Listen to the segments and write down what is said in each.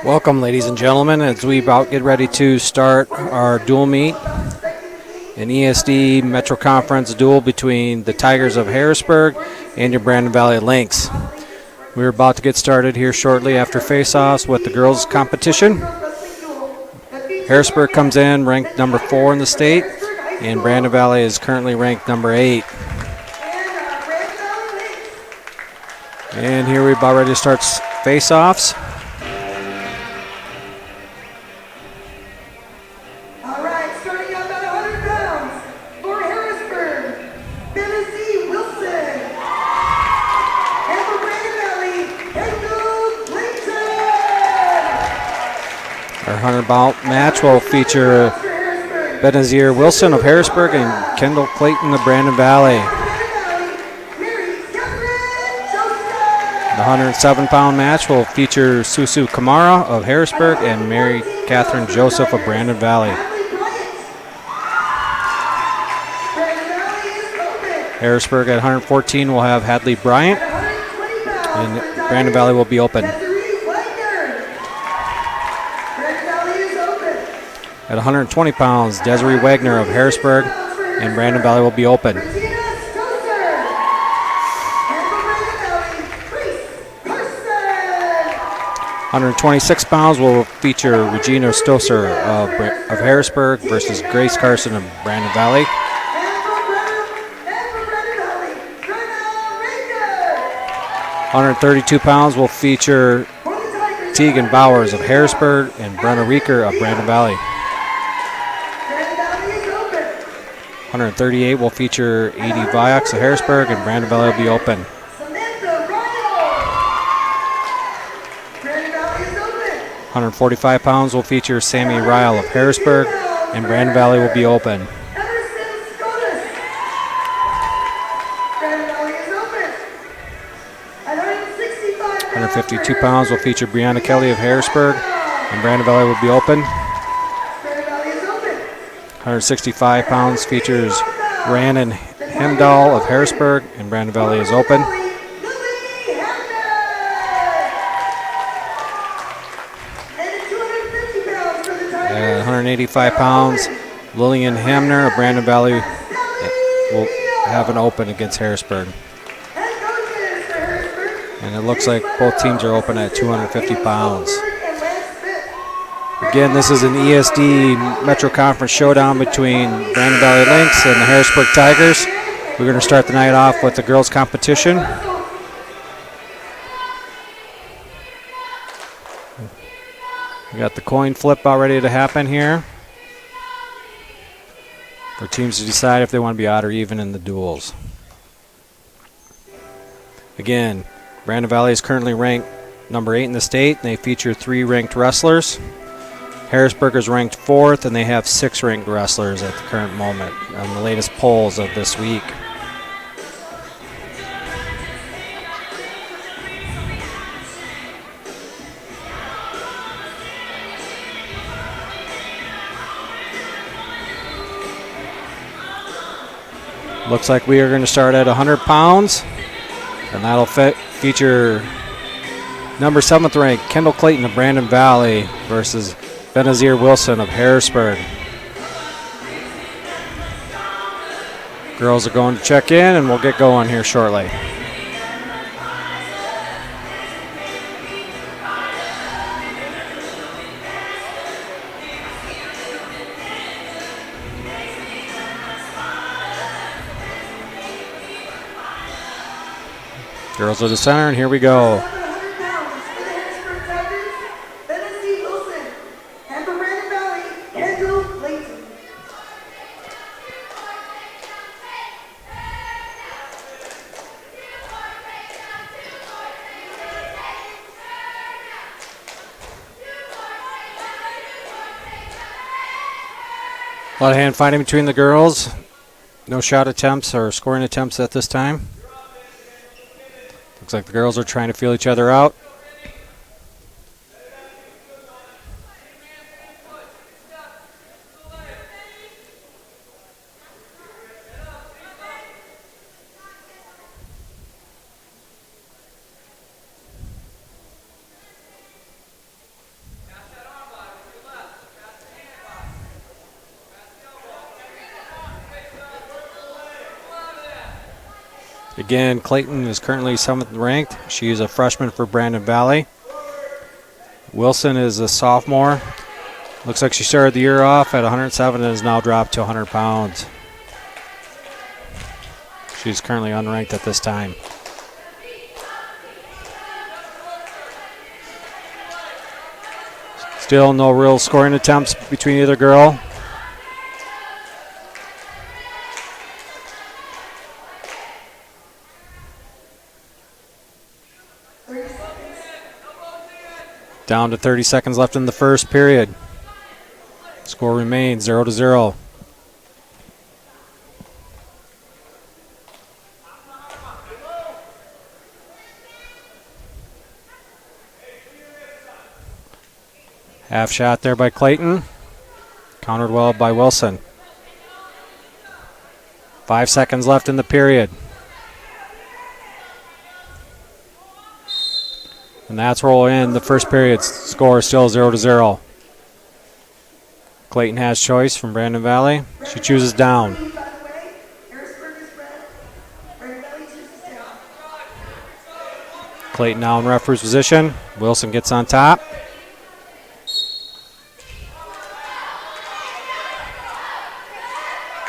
Welcome, ladies and gentlemen, as we about get ready to start our dual meet, an ESD Metro Conference duel between the Tigers of Harrisburg and your Brandon Valley Lynx. We're about to get started here shortly after face-offs with the girls' competition. Harrisburg comes in ranked number 4 in the state, and Brandon Valley is currently ranked number 8. And here we're about ready to start face-offs. All right, starting out at 100 pounds for Harrisburg, Wilson. And for Brandon Valley, Our 100-pound match will feature Benazir Wilson of Harrisburg and Kendall Clayton of Brandon Valley. The 107-pound match will feature Susu Kamara of Harrisburg and Mary Catherine Joseph of Brandon Valley. Harrisburg at 114 will have Hadley Bryant, and Brandon Valley will be open. At 120 pounds, Desiree Wagner of Harrisburg and Brandon Valley will be open. 126 pounds will feature Regina Stosser of Harrisburg versus Grace Carson of Brandon Valley. 132 pounds will feature Tegan Bowers of Harrisburg and Brenna Reeker of Brandon Valley. 138 will feature Edie Viox of Harrisburg and Brandon Valley will be open. 145 pounds will feature Sammy Ryle of Harrisburg, and Brandon Valley will be open. 152 pounds will feature Brianna Kelly of Harrisburg, and Brandon Valley will be open. 165 pounds features Rhiannon Hemdahl of Harrisburg, and Brandon Valley is open. 185 pounds, Lillian Hamner of Brandon Valley will have an open against Harrisburg. And it looks like both teams are open at 250 pounds. Again, this is an ESD Metro Conference showdown between Brandon Valley Lynx and the Harrisburg Tigers. We're going to start the night off with the girls' competition. We got the coin flip about ready to happen here for teams to decide if they want to be odd or even in the duels. Again, Brandon Valley is currently ranked number 8 in the state, and they feature 3 ranked wrestlers. Harrisburg is ranked 4th, and they have 6 ranked wrestlers at the current moment on the latest polls of this week. Looks like we are going to start at 100 pounds, and that'll feature number 7th ranked Kendall Clayton of Brandon Valley versus Benazir Wilson of Harrisburg. Girls are going to check in, and we'll get going here shortly. Girls are the center, and here we go. A lot of hand fighting between the girls. No shot attempts or scoring attempts at this time. Looks like the girls are trying to feel each other out. Again, Clayton is currently 7th ranked. She is a freshman for Brandon Valley. Wilson is a sophomore. Looks like she started the year off at 107 and has now dropped to 100 pounds. She's currently unranked at this time. Still no real scoring attempts between either girl. Down to 30 seconds left in the first period. Score remains 0-0. Half shot there by Clayton. Countered well by Wilson. 5 seconds left in the period. And that's where we'll end the first period. Score is still 0-0. Clayton has choice from Brandon Valley. She chooses down. Clayton now in referee's position. Wilson gets on top.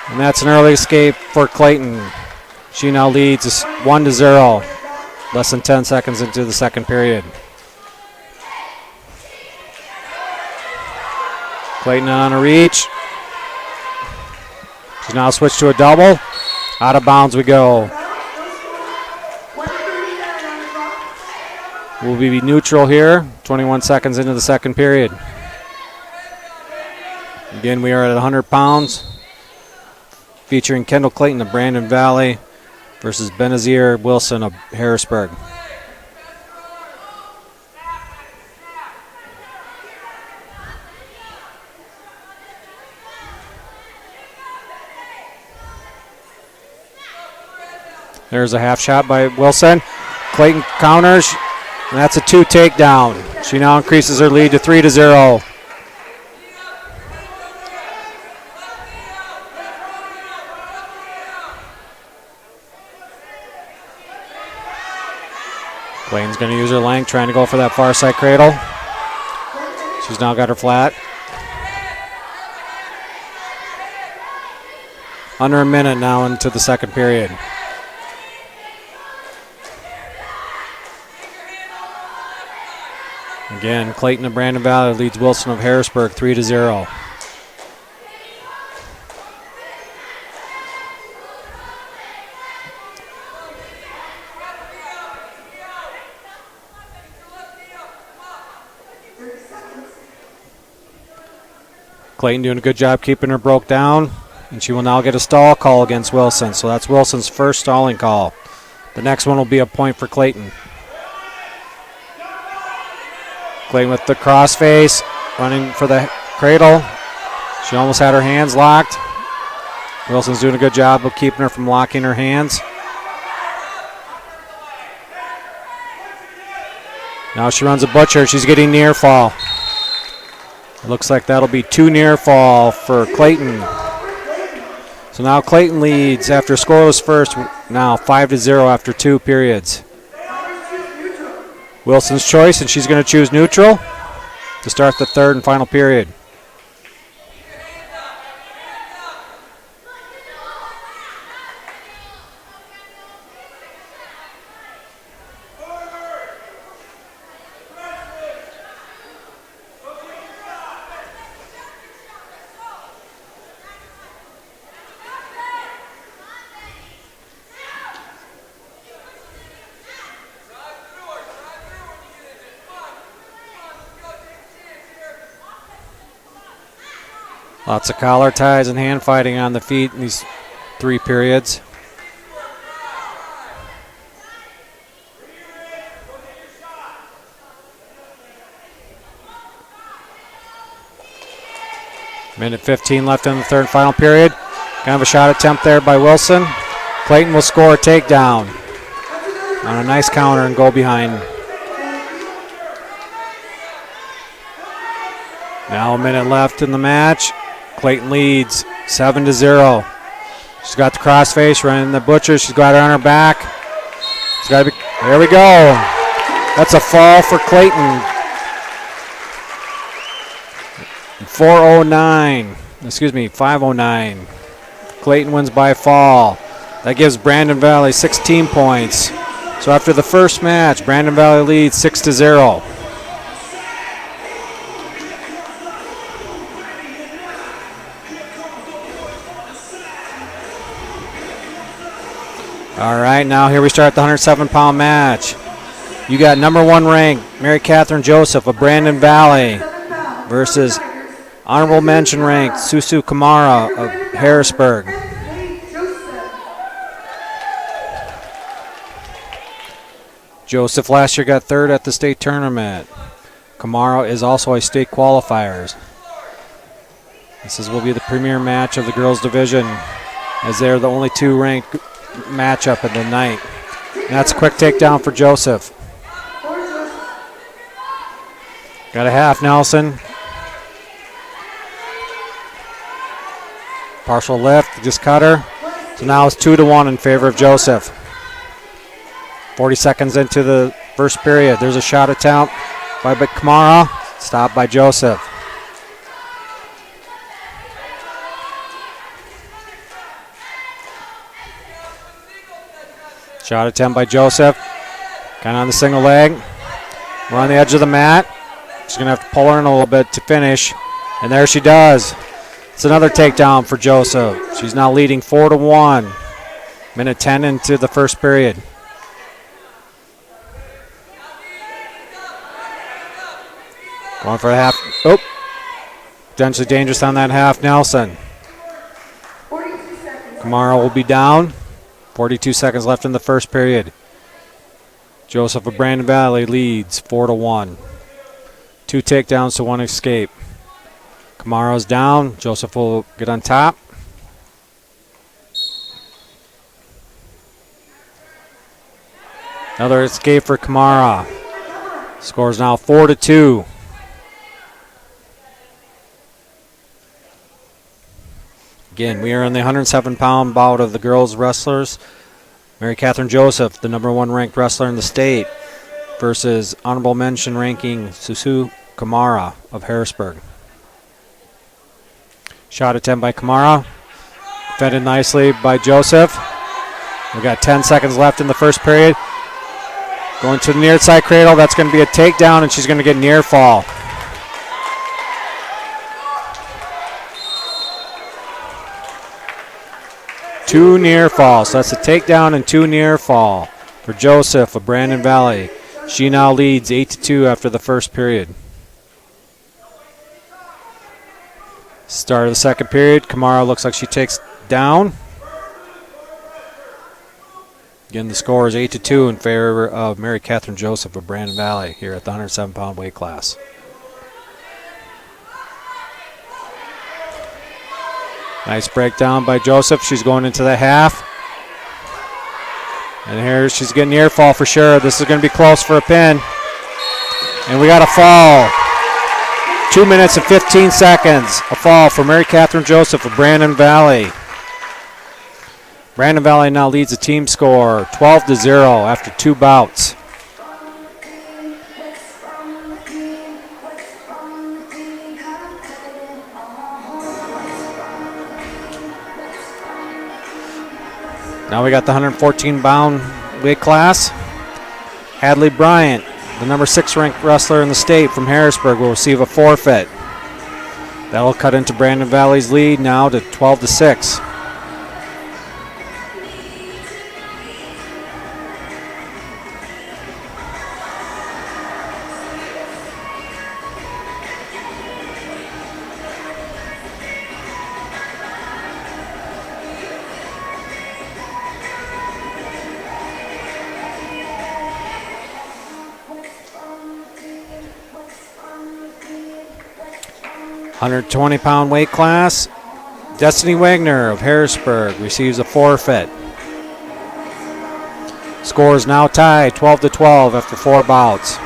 And that's an early escape for Clayton. She now leads 1-0. Less than 10 seconds into the second period. Clayton on a reach. She's now switched to a double. Out of bounds we go. We'll be neutral here. 21 seconds into the second period. Again, we are at 100 pounds. Featuring Kendall Clayton of Brandon Valley versus Benazir Wilson of Harrisburg. There's a half shot by Wilson. Clayton counters, and that's a 2 takedown. She now increases her lead to 3-0. Clayton's going to use her length, trying to go for that far side cradle. She's now got her flat. Under a minute now into the second period. Again, Clayton of Brandon Valley leads Wilson of Harrisburg 3-0. Clayton doing a good job keeping her broke down, and she will now get a stall call against Wilson. So that's Wilson's first stalling call. The next one will be a point for Clayton. Clayton with the crossface, running for the cradle. She almost had her hands locked. Wilson's doing a good job of keeping her from locking her hands. Now she runs a butcher. She's getting near fall. Looks like that'll be 2 near fall for Clayton. So now Clayton leads after scoreless first, now 5-0 after 2 periods. Wilson's choice, and she's going to choose neutral to start the third and final period. Lots of collar ties and hand fighting on the feet in these 3 periods. Minute 15 left in the third and final period. Kind of a shot attempt there by Wilson. Clayton will score a takedown on a nice counter and go behind. Now a minute left in the match. Clayton leads 7-0. She's got the crossface running the butcher. She's got her on her back. It's got to be. There we go. That's a fall for Clayton. 409. Excuse me, 509. Clayton wins by fall. That gives Brandon Valley 16 points. So after the first match, Brandon Valley leads 6-0. All right, now here we start the 107-pound match. You got number 1 ranked Mary Catherine Joseph of Brandon Valley versus honorable mention ranked Susu Kamara of Harrisburg. Joseph last year got 3rd at the state tournament. Kamara is also a state qualifier. This will be the premier match of the girls division, as they're the only 2 ranked matchup of the night. And that's a quick takedown for Joseph. Got a half Nelson. Partial lift, just cut her. So now it's 2-1 in favor of Joseph. 40 seconds into the first period. There's a shot attempt by Kamara, stopped by Joseph. Shot attempt by Joseph. Kind of on the single leg. We're on the edge of the mat. She's going to have to pull her in a little bit to finish. And there she does. It's another takedown for Joseph. She's now leading 4-1. Minute 10 into the first period. Going for a half. Oh. Potentially dangerous on that half Nelson. Kamara will be down. 42 seconds left in the first period. Joseph of Brandon Valley leads 4-1. 2 takedowns to 1 escape. Kamara's down. Joseph will get on top. Another escape for Kamara. Score is now 4-2. Again, we are in the 107-pound bout of the girls wrestlers. Mary Catherine Joseph, the number 1 ranked wrestler in the state, versus honorable mention ranking Susu Kamara of Harrisburg. Shot attempt by Kamara. Defended nicely by Joseph. We've got 10 seconds left in the first period. Going to the near side cradle. That's going to be a takedown, and she's going to get near fall. Two near falls. So that's a takedown and 2 near fall for Joseph of Brandon Valley. She now leads 8-2 after the first period. Start of the second period. Kamara looks like she takes down. Again, the score is 8-2 in favor of Mary Catherine Joseph of Brandon Valley here at the 107-pound weight class. Nice breakdown by Joseph. She's going into the half. And here she's getting near fall for sure. This is going to be close for a pin. And we got a fall. 2 minutes and 15 seconds. A fall for Mary Catherine Joseph of Brandon Valley. Brandon Valley now leads the team score 12-0 after 2 bouts. Now we got the 114-pound weight class. Hadley Bryant, the number 6 ranked wrestler in the state from Harrisburg, will receive a forfeit. That'll cut into Brandon Valley's lead now to 12-6. £120 weight class. Destiny Wagner of Harrisburg receives a forfeit. Score is now tied 12-12 after 4 bouts.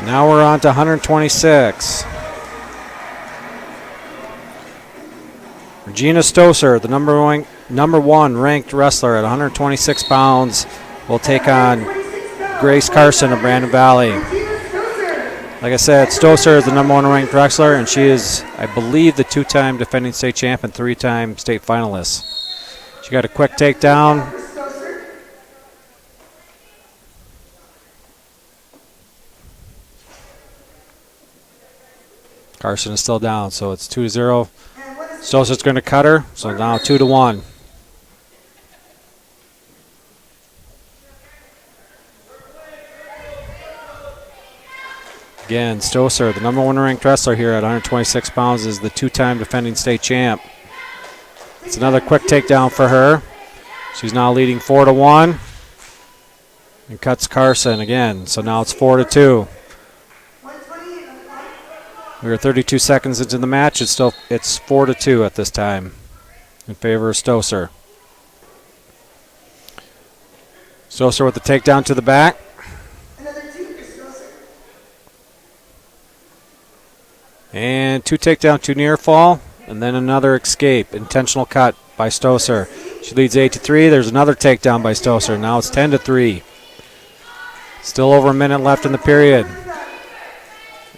Now we're on to 126. Regina Stoser, the number one ranked wrestler at 126 pounds, will take on Grace Carson of Brandon Valley. Like I said, Stoser is the number one ranked wrestler, and she is, I believe, the two-time defending state champ and three-time state finalist. She got a quick takedown. Carson is still down, so it's 2-0. Stoser's going to cut her, so now 2-1. Again, Stoser, the number one ranked wrestler here at 126 pounds, is the two-time defending state champ. It's another quick takedown for her. She's now leading 4-1 and cuts Carson again. So now it's 4-2. We are 32 seconds into the match. It's 4-2 at this time in favor of Stoser. Stoser with the takedown to the back. And two takedown, two near fall, and then another escape. Intentional cut by Stoser. She leads 8-3. There's another takedown by Stoser. Now it's 10-3. Still over a minute left in the period.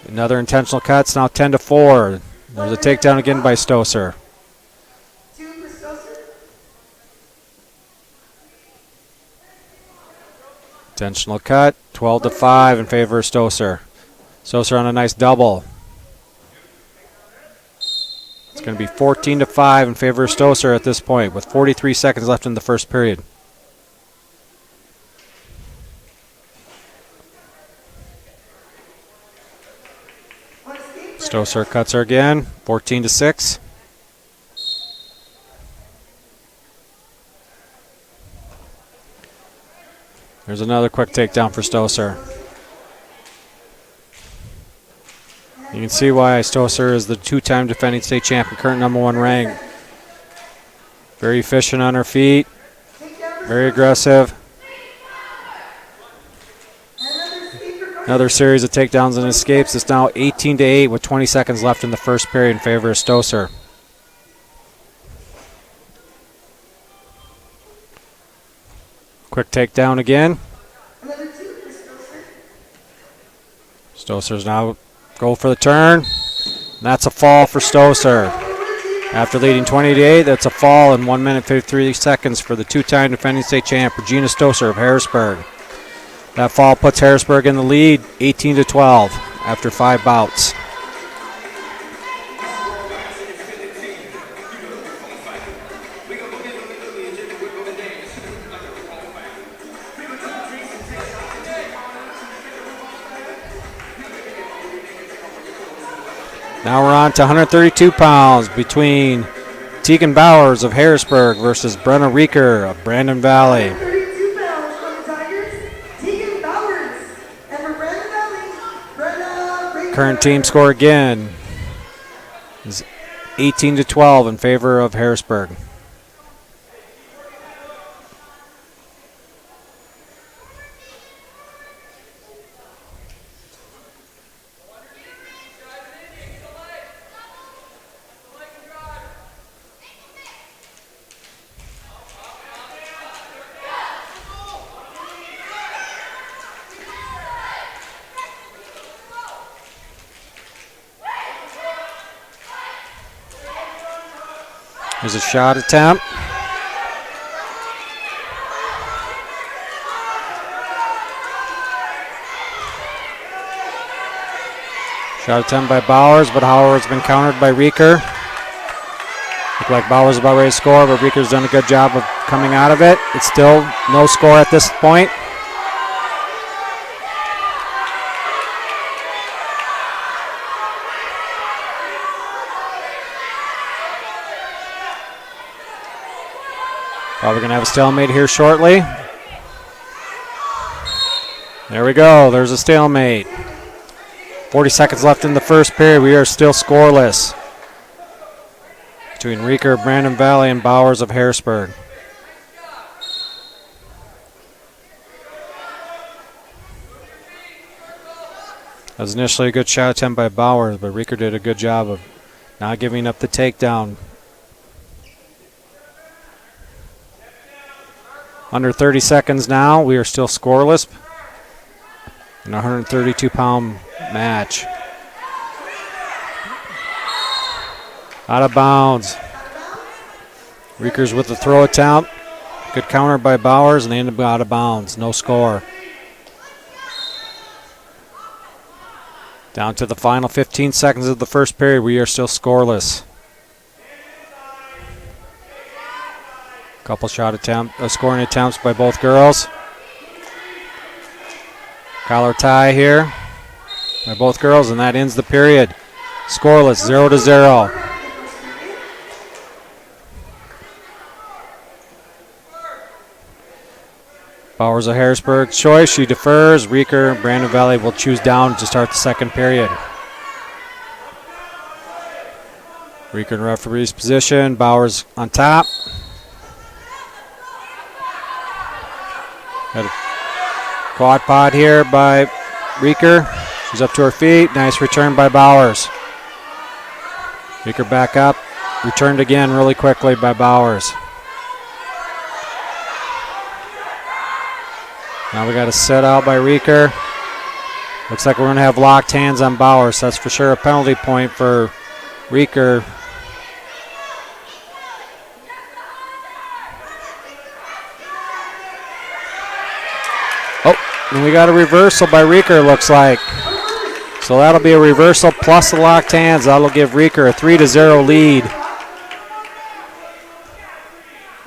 Another intentional cut. It's now 10-4. There's a takedown again by Stoser. Intentional cut. 12-5 in favor of Stoser. Stoser on a nice double. It's going to be 14-5 in favor of Stoser at this point, with 43 seconds left in the first period. Stoser cuts her again, 14-6. There's another quick takedown for Stoser. You can see why Stoser is the two-time defending state champion, current number one rank. Very efficient on her feet, very aggressive. Another series of takedowns and escapes. It's now 18-8 with 20 seconds left in the first period in favor of Stoser. Quick takedown again. Stoser's now go for the turn. And that's a fall for Stoser. After leading 20-8, that's a fall in 1 minute 53 seconds for the two-time defending state champ, Regina Stoser of Harrisburg. That fall puts Harrisburg in the lead, 18-12, after 5 bouts. Now we're on to 132 pounds between Tegan Bowers of Harrisburg versus Brenna Reeker of Brandon Valley. 32 pounds from the Tigers, Tegan Bowers. And for Brandon Valley, Brenna Reeker. Current team score again is 18-12 in favor of Harrisburg. There's a shot attempt. Shot attempt by Bowers, but Howard's been countered by Reeker. Looked like Bowers is about ready to score, but Reeker's done a good job of coming out of it. It's still no score at this point. Probably going to have a stalemate here shortly. There we go. There's a stalemate. 40 seconds left in the first period. We are still scoreless between Reeker of Brandon Valley and Bowers of Harrisburg. That was initially a good shot attempt by Bowers, but Rieker did a good job of not giving up the takedown. Under 30 seconds now. We are still scoreless in a 132-pound match. Out of bounds. Rieker's with the throw attempt. Good counter by Bowers, and they end up out of bounds. No score. Down to the final 15 seconds of the first period. We are still scoreless. Couple scoring attempts by both girls. Collar tie here by both girls, and that ends the period. Scoreless, 0-0. Bowers of Harrisburg choice. She defers. Rieker, Brandon Valley will choose down to start the second period. Rieker in referee's position. Bowers on top. Got a quad pod here by Rieker. She's up to her feet. Nice return by Bowers. Rieker back up. Returned again really quickly by Bowers. Now we got a set out by Rieker. Looks like we're going to have locked hands on Bowers. That's for sure a penalty point for Rieker. Oh, and we got a reversal by Rieker, looks like. So that'll be a reversal plus the locked hands. That'll give Rieker a 3-0 lead.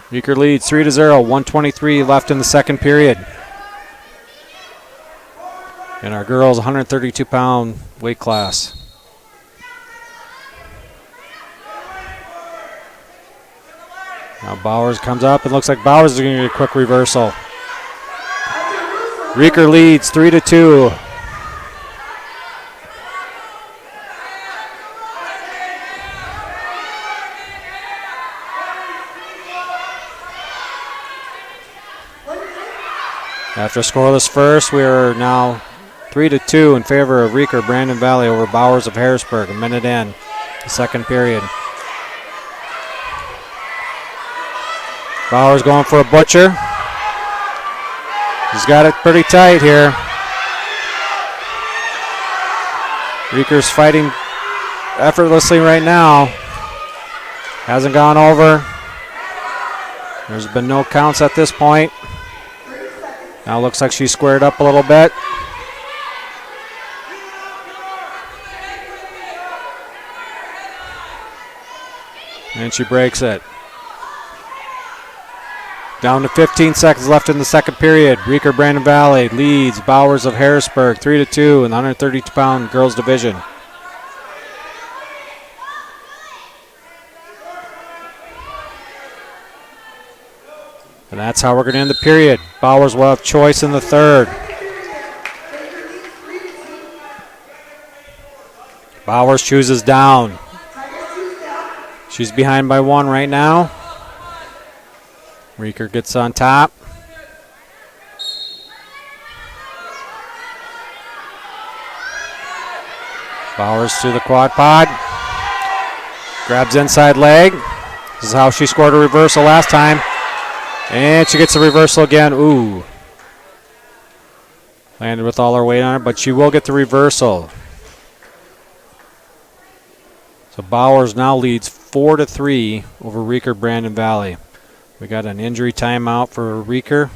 Rieker leads 3-0, 1:23 left in the second period. In our girls' 132-pound weight class. Now Bowers comes up. It looks like Bowers is going to get a quick reversal. Rieker leads 3-2. After a scoreless first, we are now 3-2 in favor of Rieker Brandon Valley over Bowers of Harrisburg. A minute in the second period. Bowers going for a butcher. He's got it pretty tight here. Rieker's fighting effortlessly right now. Hasn't gone over. There's been no counts at this point. Now looks like she's squared up a little bit. And she breaks it. Down to 15 seconds left in the second period. Rieker Brandon Valley leads Bowers of Harrisburg 3-2 in the 132-pound girls division. And that's how we're going to end the period. Bowers will have choice in the third. Bowers chooses down. She's behind by one right now. Rieker gets on top. Bowers to the quad pod. Grabs inside leg. This is how she scored a reversal last time. And she gets a reversal again. Ooh. Landed with all her weight on her, but she will get the reversal. So Bowers now leads 4-3 over Rieker Brandon Valley. We got an injury timeout for Rieker.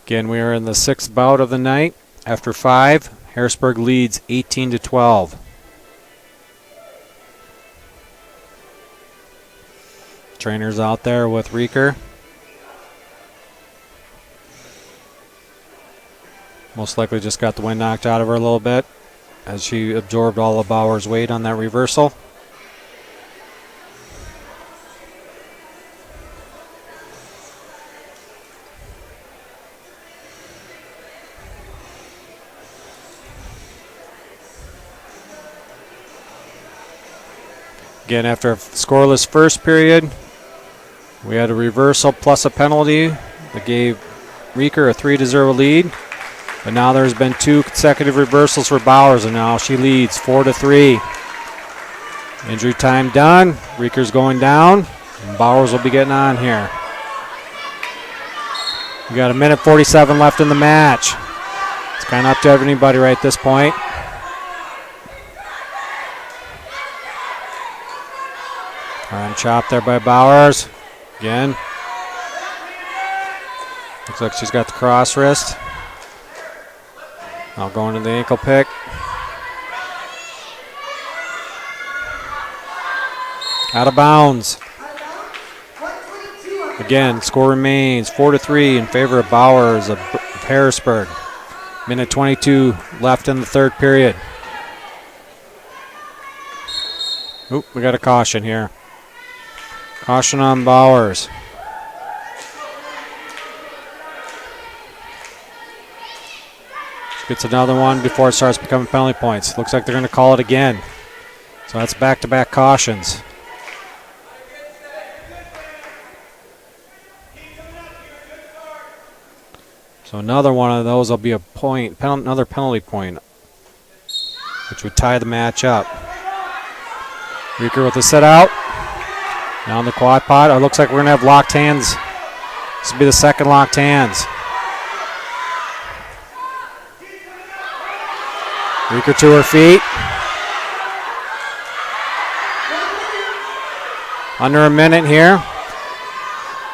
Again, we are in the sixth bout of the night. After 5, Harrisburg leads 18-12. Trainers out there with Rieker. Most likely just got the wind knocked out of her a little bit as she absorbed all of Bowers' weight on that reversal. Again, after a scoreless first period, We had a reversal plus a penalty that gave Reeker a 3-0 lead. But now there's been 2 consecutive reversals for Bowers, and now she leads 4-3. Injury time done. Reeker's going down, and Bowers will be getting on here. We got 1:47 left in the match. It's kind of up to anybody right at this point. Arm chop there by Bowers. Again. Looks like she's got the cross wrist. Now going to the ankle pick. Out of bounds. Again, score remains 4-3 in favor of Bowers of Harrisburg. 1:22 left in the third period. Oop, we got a caution here. Caution on Bowers. Gets another one before it starts becoming penalty points. Looks like they're going to call it again. So that's back-to-back cautions. So another one of those will be a point, another penalty point, which would tie the match up. Reeker with the set out. Now in the quad pot. It looks like we're going to have locked hands. This will be the second locked hands. Reeker to her feet. Under a minute here.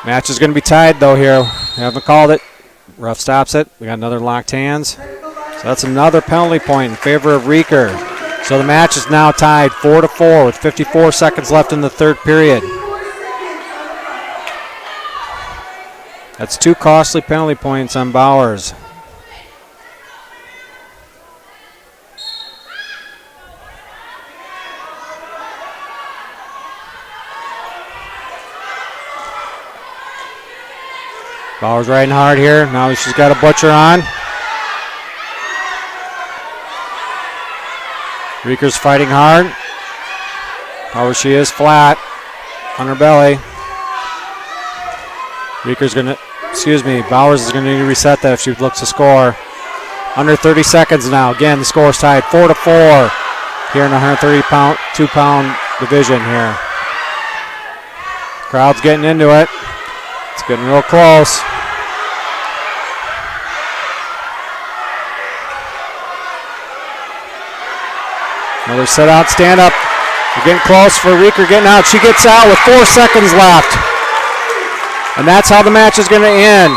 Match is going to be tied though here. We haven't called it. Ref stops it. We got another locked hands. So that's another penalty point in favor of Reeker. So the match is now tied 4-4 with 54 seconds left in the third period. That's 2 costly penalty points on Bowers. Bowers riding hard here. Now she's got a butcher on. Reeker's fighting hard. However, she is flat on her belly. Bowers is going to need to reset that if she looks to score. Under 30 seconds now. Again, the score is tied 4-4 here in the 132-pound division here. Crowd's getting into it. It's getting real close. Another set out, stand up. We're getting close for Reeker getting out. She gets out with 4 seconds left. And that's how the match is going to end.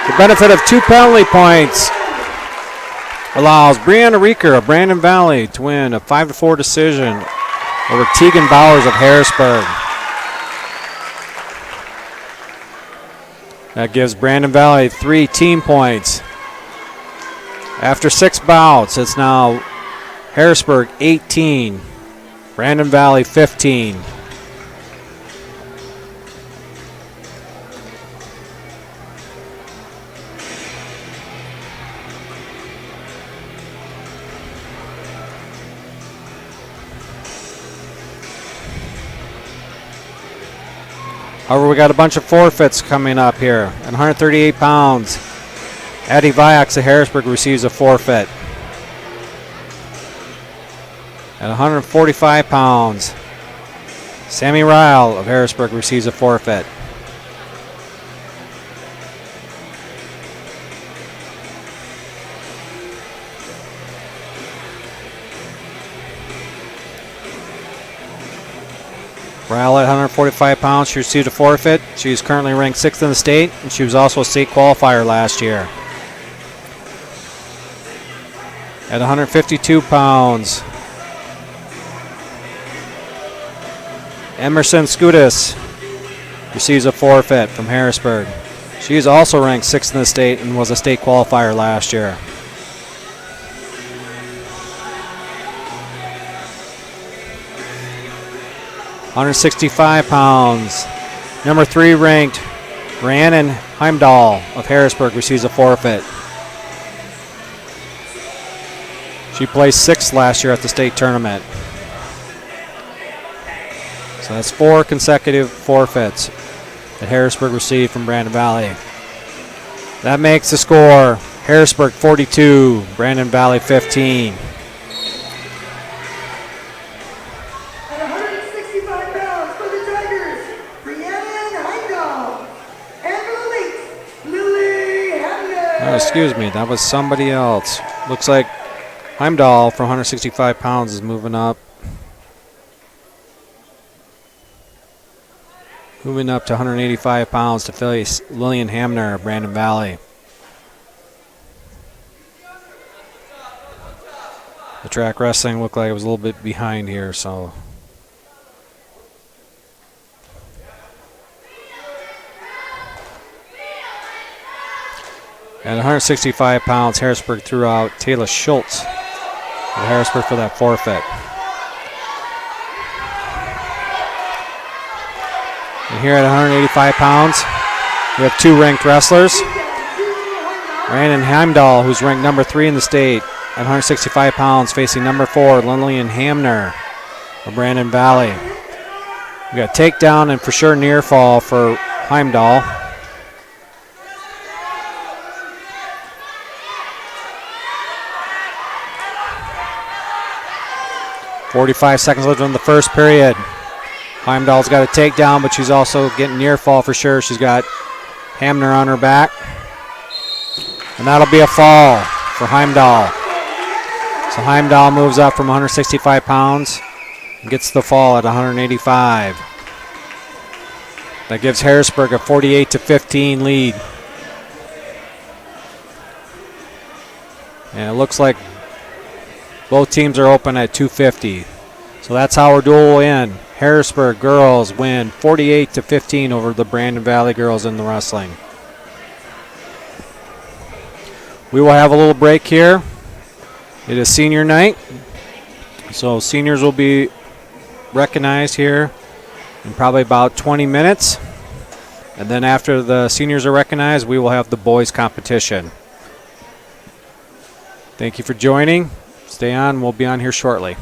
The benefit of 2 penalty points allows Brianna Reeker of Brandon Valley to win a 5-4 decision over Tegan Bowers of Harrisburg. That gives Brandon Valley 3 team points. After 6 bouts, it's now Harrisburg 18, Brandon Valley 15. However, we got a bunch of forfeits coming up here. At 138 pounds, Addie Viox of Harrisburg receives a forfeit. At 145 pounds, Sammy Ryle of Harrisburg receives a forfeit. Ryle at 145 pounds, she received a forfeit. She's currently ranked 6th in the state, and she was also a state qualifier last year. At 152 pounds, Emerson Skudis receives a forfeit from Harrisburg. She is also ranked 6th in the state and was a state qualifier last year. (165 pounds), number 3 ranked Rhiannon Heimdahl of Harrisburg receives a forfeit. She placed 6th last year at the state tournament. So that's 4 consecutive forfeits that Harrisburg received from Brandon Valley. That makes the score Harrisburg 42, Brandon Valley 15. At 165 pounds for the Tigers, Rhiannon Heimdahl. And for the Lynx, Lily Hamner. Oh, excuse me, that was somebody else. Looks like Heimdahl from 165 pounds is moving up. Moving up to 185 pounds to face Lillian Hamner of Brandon Valley. The track wrestling looked like it was a little bit behind here, so. At 165 pounds, Harrisburg threw out Taylor Schultz of Harrisburg for that forfeit. And here at 185 pounds, we have 2 ranked wrestlers. Brandon Heimdahl, who's ranked number 3 in the state at 165 pounds, facing number 4, Lillian Hamner of Brandon Valley. We got takedown and for sure near fall for Heimdahl. .45 seconds left in the first period. Heimdahl's got a takedown, but she's also getting near fall for sure. She's got Hamner on her back. And that'll be a fall for Heimdahl. So Heimdahl moves up from 165 pounds and gets the fall at 185. That gives Harrisburg a 48-15 lead. And it looks like both teams are open at 250. So that's how our duel will end. Harrisburg girls win 48-15 over the Brandon Valley girls in the wrestling. We will have a little break here. It is senior night, so seniors will be recognized here in probably about 20 minutes. And then after the seniors are recognized, we will have the boys competition. Thank you for joining. Stay on. We'll be on here shortly.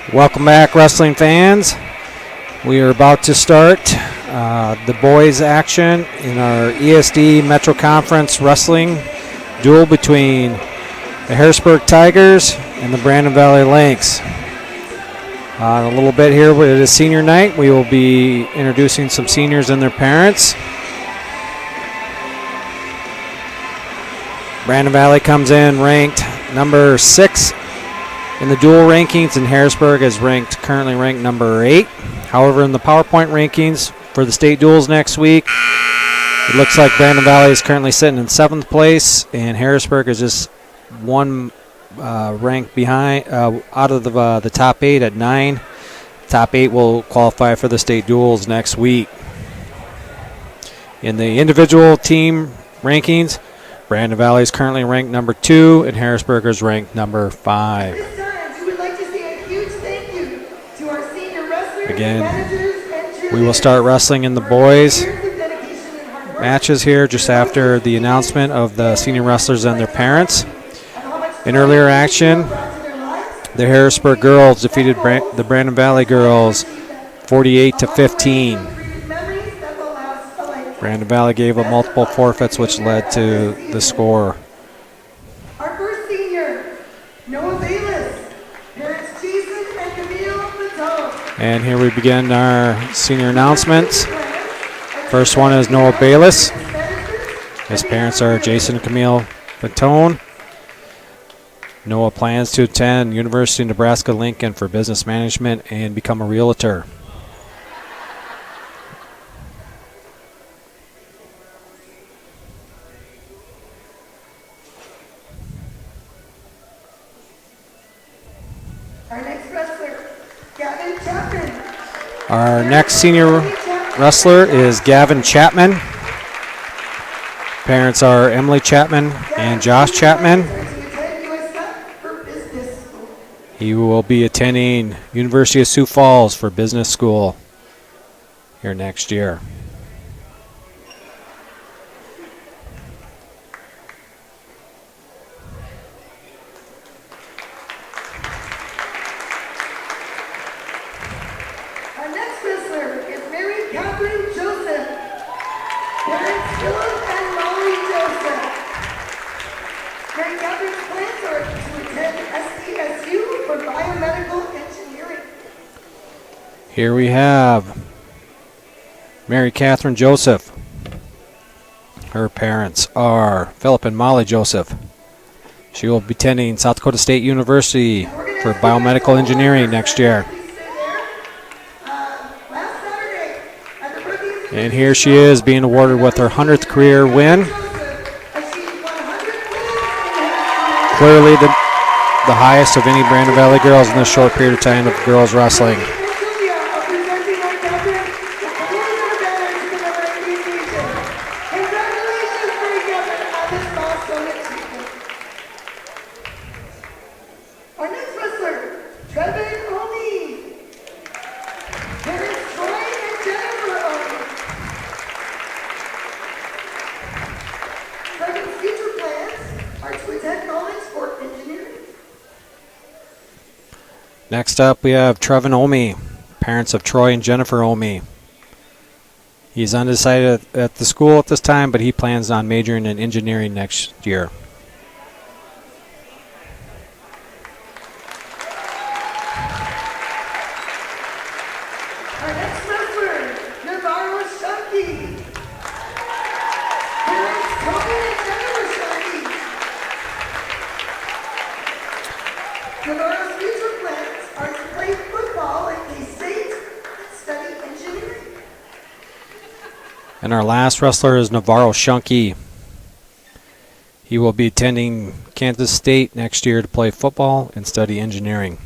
Welcome back, wrestling fans. We are about to start the boys' action in our ESD Metro Conference wrestling duel between the Harrisburg Tigers and the Brandon Valley Lynx. In a little bit here, it is senior night. We will be introducing some seniors and their parents. Brandon Valley comes in ranked number 6 in the dual rankings, and Harrisburg is currently ranked number 8. However, in the PowerPoint rankings for the state duels next week, it looks like Brandon Valley is currently sitting in 7th place, and Harrisburg is just one rank behind, out of the top 8 at 9. Top 8 will qualify for the state duels next week. In the individual team rankings, Brandon Valley is currently ranked number 2, and Harrisburg is ranked number 5. This time, we would like to say a huge thank you to our senior wrestlers, Again, managers, and we will start wrestling in the boys' matches here just after the announcement of the senior wrestlers and their parents. In earlier action, the Harrisburg girls defeated the Brandon Valley girls 48-15. Brandon Valley gave up multiple forfeits, which led to the score. Our first senior, Noah Bayless, parents Jason and Camille Matone. And here we begin our senior announcements. First one is Noah Bayless. His parents are Jason and Camille Matone. Noah plans to attend University of Nebraska-Lincoln for business management and become a realtor. Our next wrestler, Gavin Chapman. Our next senior wrestler is Gavin Chapman. Parents are Emily Chapman and Josh Chapman. He will be attending University of Sioux Falls for business school here next year. Our next wrestler is Mary Catherine Joseph. Parents Philip and Molly Joseph. Mary Catherine's plans are to attend SDSU for biomedical engineering. Here we have Mary Catherine Joseph. Her parents are Philip and Molly Joseph. She will be attending South Dakota State University for biomedical engineering next year. And here she is being awarded with her 100th career win. Clearly the highest of any Brandon Valley girls in this short period of time of girls wrestling. Our next wrestler, Trevin O'Neill. Parents Troy and Jennifer O'Neill. Trevin's future plans are to attend college for engineering. Next up, we have Trevin Omi, parents of Troy and Jennifer Omi. He's undecided at the school at this time, but he plans on majoring in engineering next year. Our next wrestler, Navarro Shunkey. Parents Tony and Jennifer Shunkey. Navarro's future plans are to play football at K-State and study engineering. And our last wrestler is Navarro Shunky. He will be attending Kansas State next year to play football and study engineering.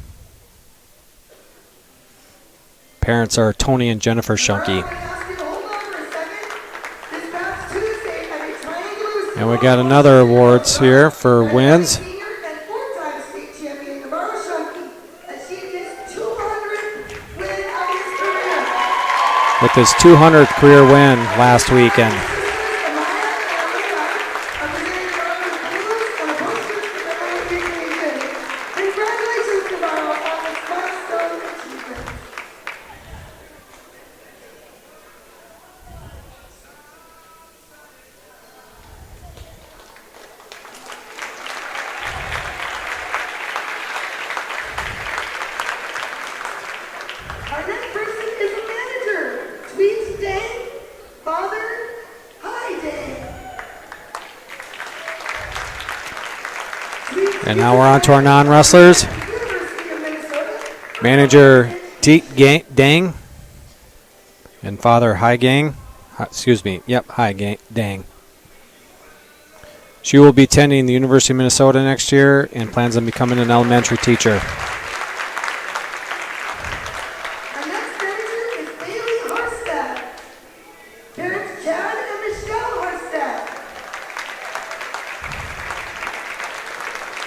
Parents are Tony and Jennifer Shunky. And we got another awards here for wins. With his 200th career win last weekend. Congratulations, Navarro, on this milestone And now we're on to our non-wrestlers. Manager Teet Dang and Father Hai Gang. Dang. She will be attending the University of Minnesota next year and plans on becoming an elementary teacher. Our next manager is Bailey Harstad. Parents Chad and Michelle Harstad.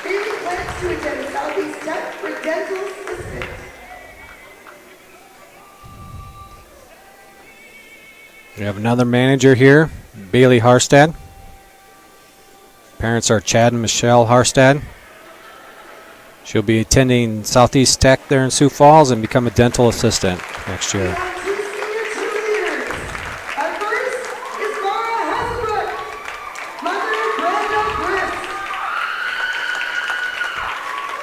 Bailey plans to attend Southeast Tech for dental assistant. We have another manager here, Bailey Harstad. Parents are Chad and Michelle Harstad. She'll be attending Southeast Tech there in Sioux Falls and become a dental assistant next We year. have two senior cheerleaders. Our first is Mara Harrisburg, mother Brenda Briss.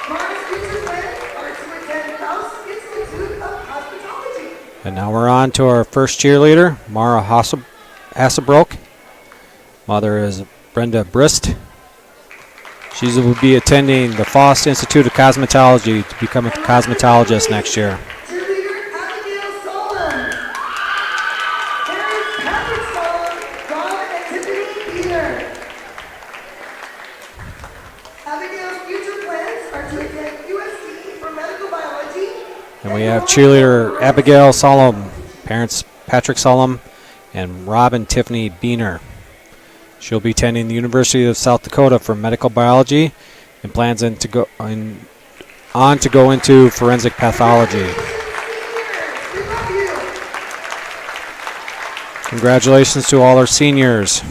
Mara's future plans are to attend Faust Institute of Hospitality. And now we're on to our first cheerleader, Mara Hasselbrook. Mother is Brenda Brist. She will be attending the Faust Institute of Cosmetology to become a cosmetologist next year. Cheerleader Abigail Solon. Parents Patrick Solon, Rob and Tiffany Peter. Abigail's future plans are to attend USC for medical biology. And we have cheerleader Abigail Solom, parents Patrick Solom and Rob and Tiffany Beener. She'll be attending the University of South Dakota for medical biology and plans to go into forensic pathology. We love you. Congratulations to all our seniors: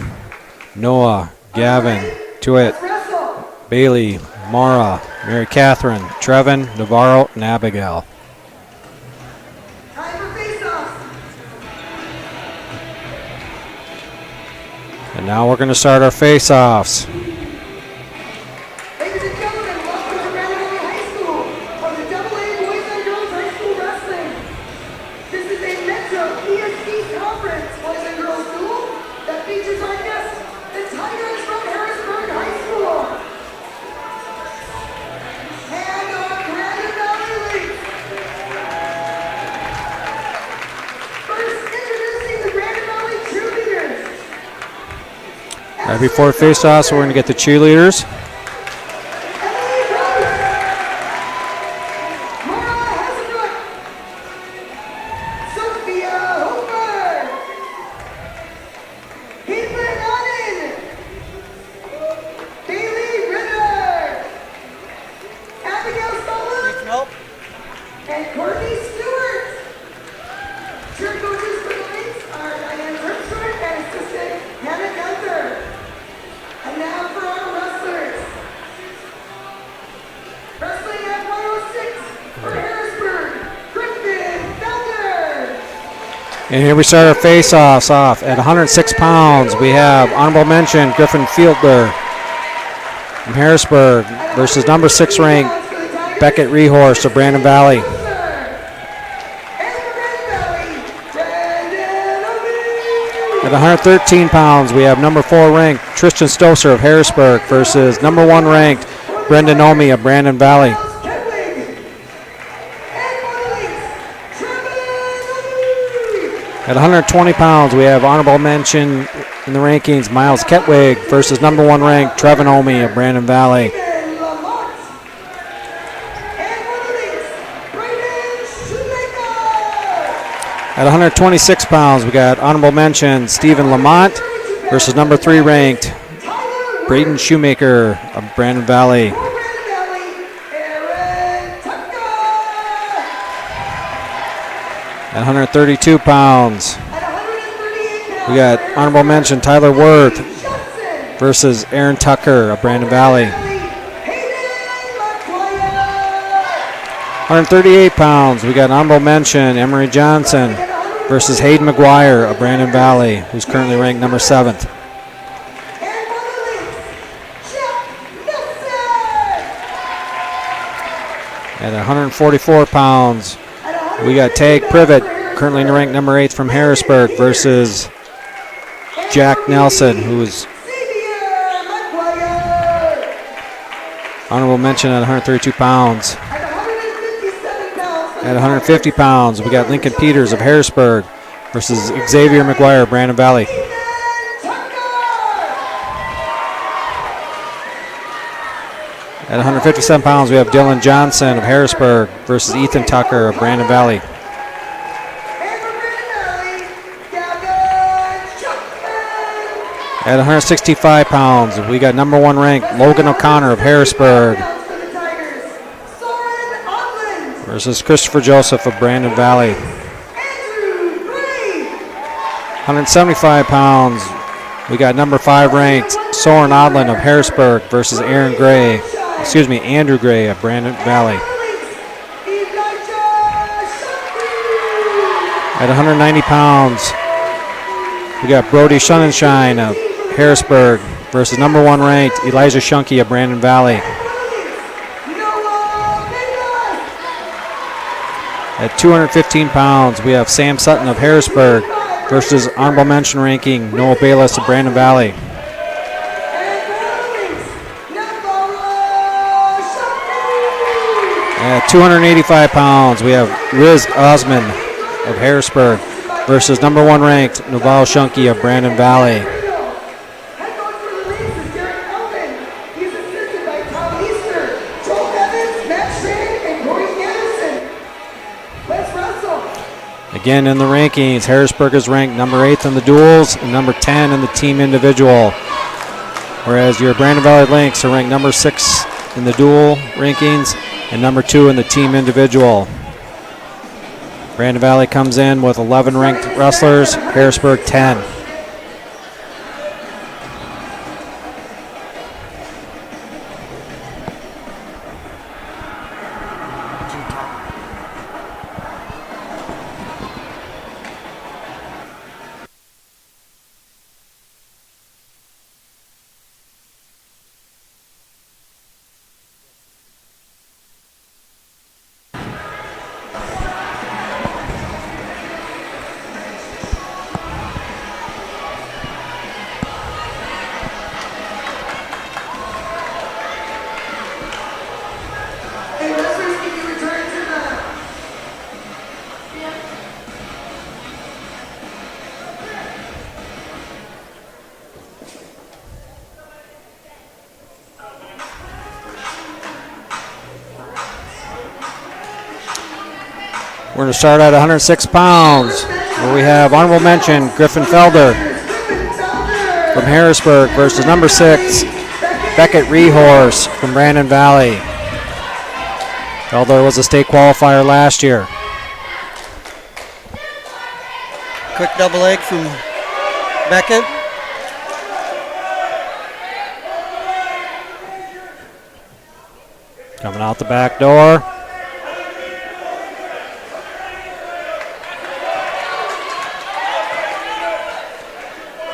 Noah, Gavin, Tuit, Wrestle. Bailey, Mara, Mary Catherine, Trevin, Navarro, and Abigail. Time for face-offs. And now we're going to start our face-offs. Ladies and gentlemen, welcome to Grand Valley High School for the AA Boys and Girls High School Wrestling. This is a Metro ESD Conference Boys and Girls Duel that features our guests, the Tigers from Harrisburg High School. And our Grand Valley League. First, introducing the Grand Valley cheerleaders. Right before face-offs, we're going to get the cheerleaders. Emily Rose, Mara Hasselbrook, Sophia Hooper, Caitlin Otten, Bailey Ritter, Abigail Solon, and Courtney Stewart. Cheer coaches for the Lynx are Diane Hertzberg and assistant Hannah Gunther. And now for our wrestlers. Wrestling at 106 for Harrisburg, Griffin Felder. And here we start our face-offs off at 106 pounds. We have honorable mention Griffin Fielder from Harrisburg versus number 6 ranked Beckett Rehorst of Brandon Valley. And for Grand Valley, Brandon O'Neill. At 113 pounds, we have number 4 ranked Tristan Stoser of Harrisburg versus number 1 ranked Brendan Omi of Brandon Valley. Miles Kedwig. And for the Lynx, Trevin O'Neill. At 120 pounds, we have honorable mention in the rankings Miles Ketwig versus number 1 ranked Trevin Omi of Brandon Valley. Stephen Lamont. And for the Lynx, Brayden Shoemaker. At 126 pounds, we got honorable mention Stephen Lamont versus number 3 ranked Tyler Braden Shoemaker of Brandon Valley. For Brandon Valley, Aaron Tucker. At 132 pounds, At 138 pounds, we got honorable mention Tyler Worth Johnson. versus Aaron Tucker of Brandon Valley. Hayden McGuire. 138 pounds, we got honorable mention Emery Johnson versus Hayden McGuire of Brandon Valley, who's currently ranked number 7th. And for the Lynx, Jeff Nelson. At 144 pounds, At we got Tag Privet, currently ranked number 8 from Harrisburg, versus Jack Nelson, who is Xavier McGuire. Honorable mention at 132 pounds. At 150 pounds, we got Lincoln Peters of Harrisburg versus Xavier McGuire, Brandon Valley. At 157 pounds, we have Dylan Johnson of Harrisburg versus Ethan Tucker of Brandon Valley. At 165 pounds, we got number 1 ranked Logan O'Connor of Harrisburg versus Christopher Joseph of Brandon Valley. 175 pounds, we got number 5 ranked Soren Odland of Harrisburg versus Andrew Gray of Brandon Valley. At 190 pounds, we got Brody Shunnenshine of Harrisburg versus number 1 ranked Elijah Shunke of Brandon Valley. At 215 pounds, we have Sam Sutton of Harrisburg versus honorable mention ranking Noah Bayless of Brandon Valley. At 285 pounds, we have Riz Osman of Harrisburg versus number 1 ranked Noval Shunke of Brandon Valley. Again, in the rankings, Harrisburg is ranked number 8th in the duels and number 10 in the team individual. Whereas your Brandon Valley Lynx are ranked number 6 in the dual rankings and number 2 in the team individual. Brandon Valley comes in with 11 ranked wrestlers, Harrisburg 10. We're going to start at 106 pounds, where we have honorable mention Griffin Felder from Harrisburg versus number 6 Beckett Rehorse from Brandon Valley. Felder was a state qualifier last year. Quick double leg from Beckett. Coming out the back door.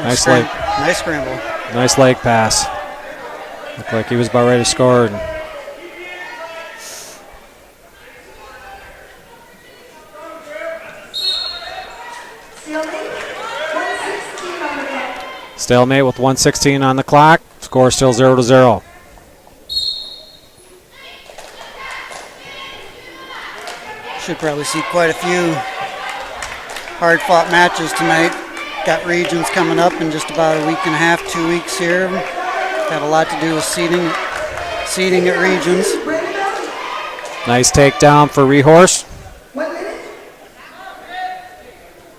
Nice scramble. Nice leg pass. Looked like he was about ready to score. Stalemate with 1:16 on the clock. Score still 0-0. Should probably see quite a few hard-fought matches tonight. Got regions coming up in just about a week and a half, 2 weeks here. Got a lot to do with seeding at regions. Nice takedown for Rehorse.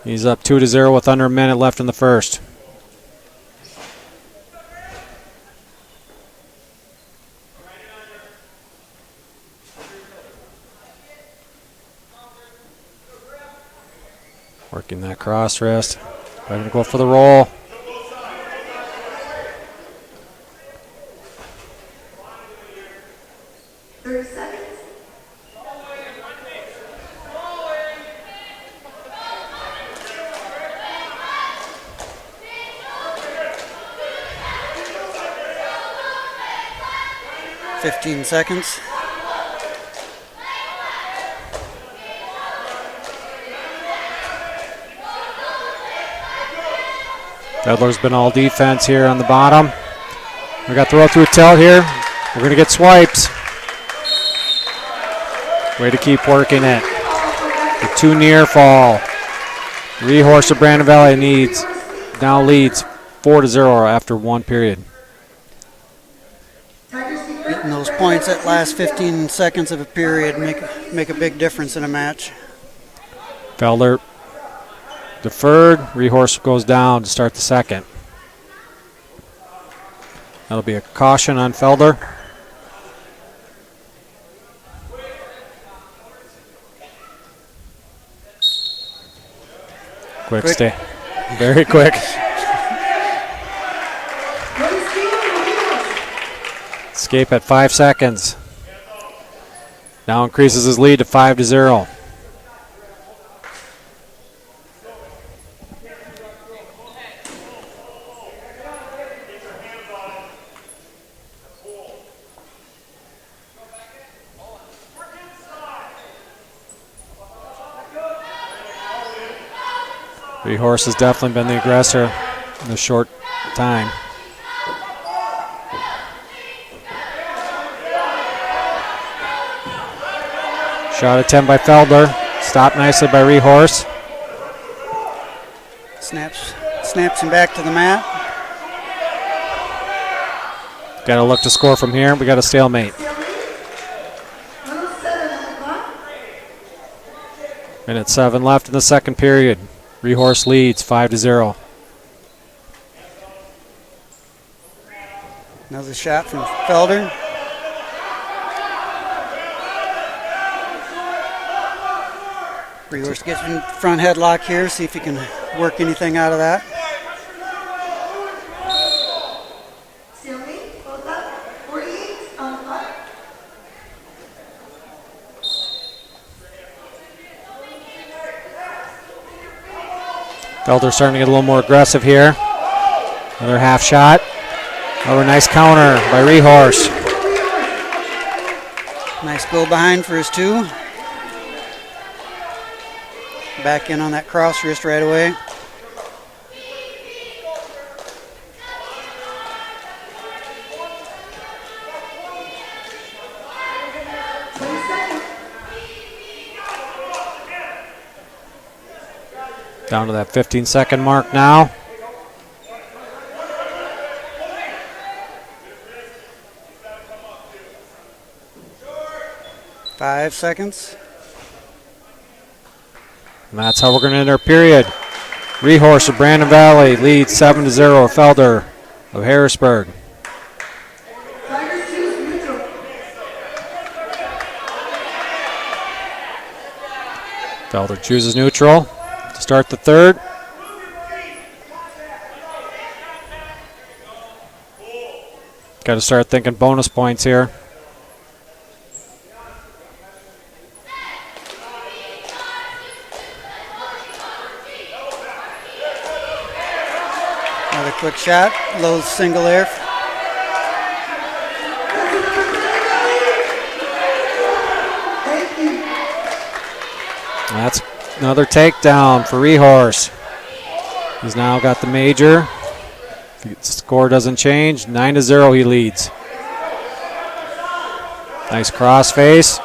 He's up 2-0 with under a minute left in the first. Working that cross wrist. I'm going to go for the roll. Fifteen seconds. Fedler's been all defense here on the bottom. We got throw through a tilt here. We're going to get swipes. Way to keep working it. The too near fall. Rehorse of Brandon Valley now leads 4-0 after one period. Getting those points at last 15 seconds of a period make a big difference in a match. Felder deferred. Rehorse goes down to start the second. That'll be a caution on Felder. Quick stay. Very quick. Escape at 5 seconds. Now increases his lead to 5-0. Rehorse has definitely been the aggressor in the short time. Shot attempt by Felder. Stopped nicely by Rehorse. Snaps him back to the mat. Got to look to score from here. We got a stalemate. Minute 7 left in the second period. Rehorse leads 5-0. Another shot from Felder. Rehorse gets in front headlock here, see if he can work anything out of that. Felder starting to get a little more aggressive here. Another half shot. Another nice counter by Rehorse. Nice go behind for his two. Back in on that cross wrist right away. Down to that 15-second mark now. Five seconds. And that's how we're going to end our period. Rehorse of Brandon Valley leads 7-0. Felder of Harrisburg. Felder chooses neutral to start the third. Got to start thinking bonus points here. Another quick shot, low single there. That's another takedown for Rehorse. He's now got the major. If the score doesn't change, 9-0 he leads. Nice cross face.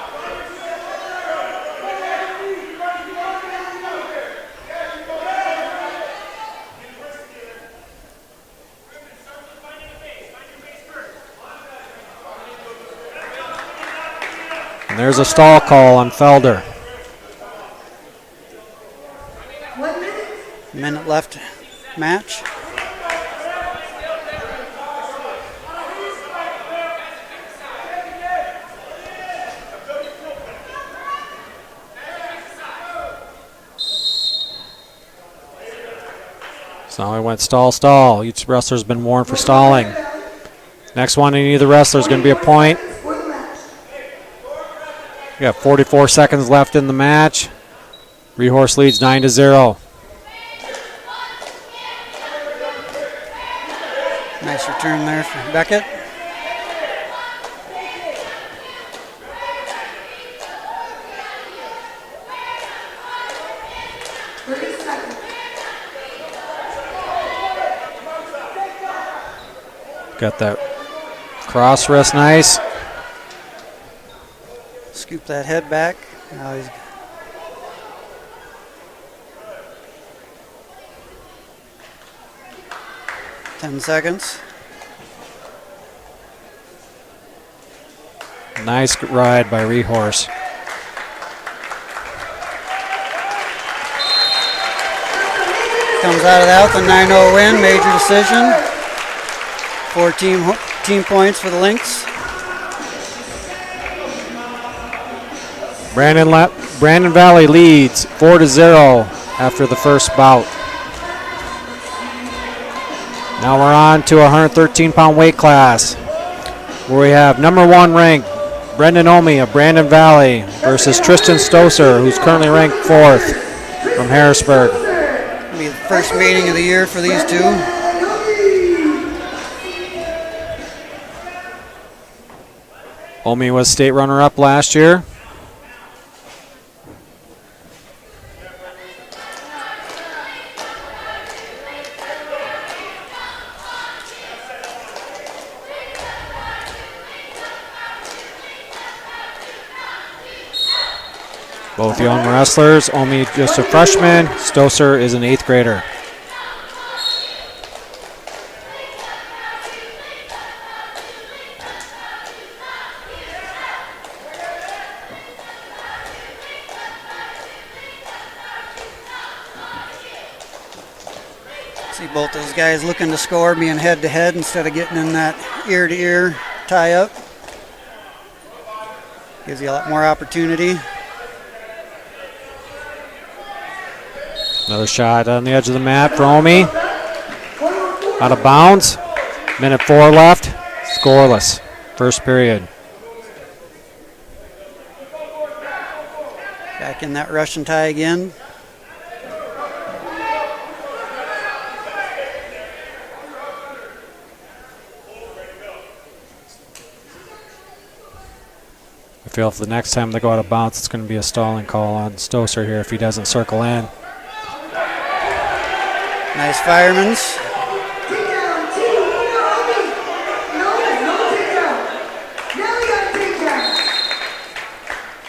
And there's a stall call on Felder. 1 minute. Minute left match. So now we went stall. Each wrestler's been warned for stalling. Next one, any of the wrestlers going to be a point. We got 44 seconds left in the match. Rehorse leads 9-0. Nice return there for Beckett. Got that cross wrist nice. scoop that head back. Now he's 10 seconds. Nice ride by Rehorse. Comes out of that with a 9-0 win, major decision. 4 team points for the Lynx. Brandon Valley leads 4-0 after the first bout. Now we're on to a 113-pound weight class, where we have number 1 ranked Brendan Omi of Brandon Valley versus Tristan Stoser, who's currently ranked 4th from Harrisburg. It'll be the first meeting of the year for these two. Omi was state runner-up last year. Both young wrestlers. Omi just a freshman. Stoser is an 8th grader. See both those guys looking to score, being head-to-head instead of getting in that ear-to-ear tie-up. Gives you a lot more opportunity. Another shot on the edge of the mat for Omi. Out of bounds. Minute 4 left. Scoreless. First period. Back in that Russian tie again. I feel if the next time they go out of bounds, it's going to be a stalling call on Stoser here if he doesn't circle in. Nice fireman's.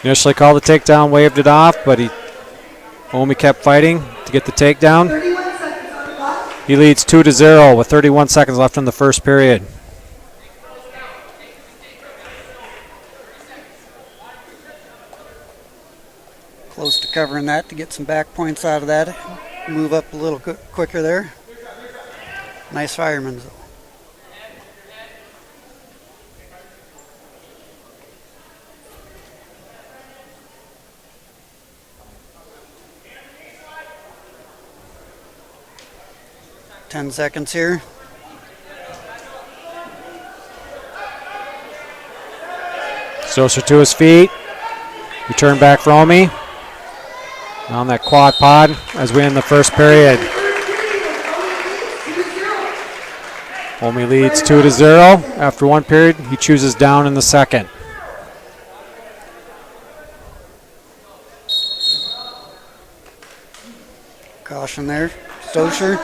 Initially called the takedown, waved it off, but Omi kept fighting to get the takedown. He leads 2-0 with 31 seconds left in the first period. Close to covering that to get some back points out of that. Move up a little quicker there. Nice fireman's. 10 seconds here. Stoser to his feet. Return back for Omi. On that quad pod as we end the first period. Omi leads 2-0 after one period. He chooses down in the second. Caution there. Stoser.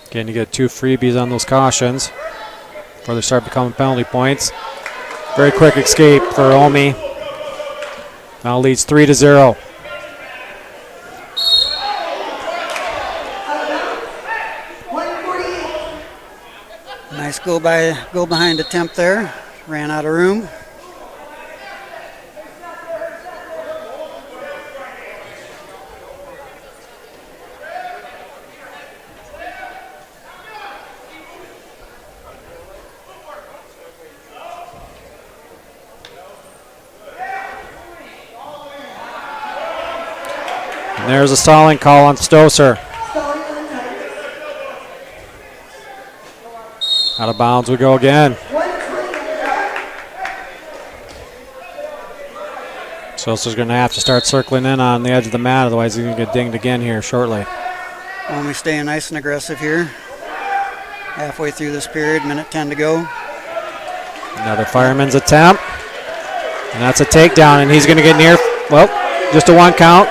Again, you get 2 freebies on those cautions before they start becoming penalty points. Very quick escape for Omi. Now leads 3-0. Nice go behind attempt there. Ran out of room. And there's a stalling call on Stoser. Out of bounds we go again. Stoser's going to have to start circling in on the edge of the mat, otherwise he's going to get dinged again here shortly. Only staying nice and aggressive here. Halfway through this period, minute 10 to go. Another fireman's attempt. And that's a takedown, and he's going to get near, well, just a 1 count.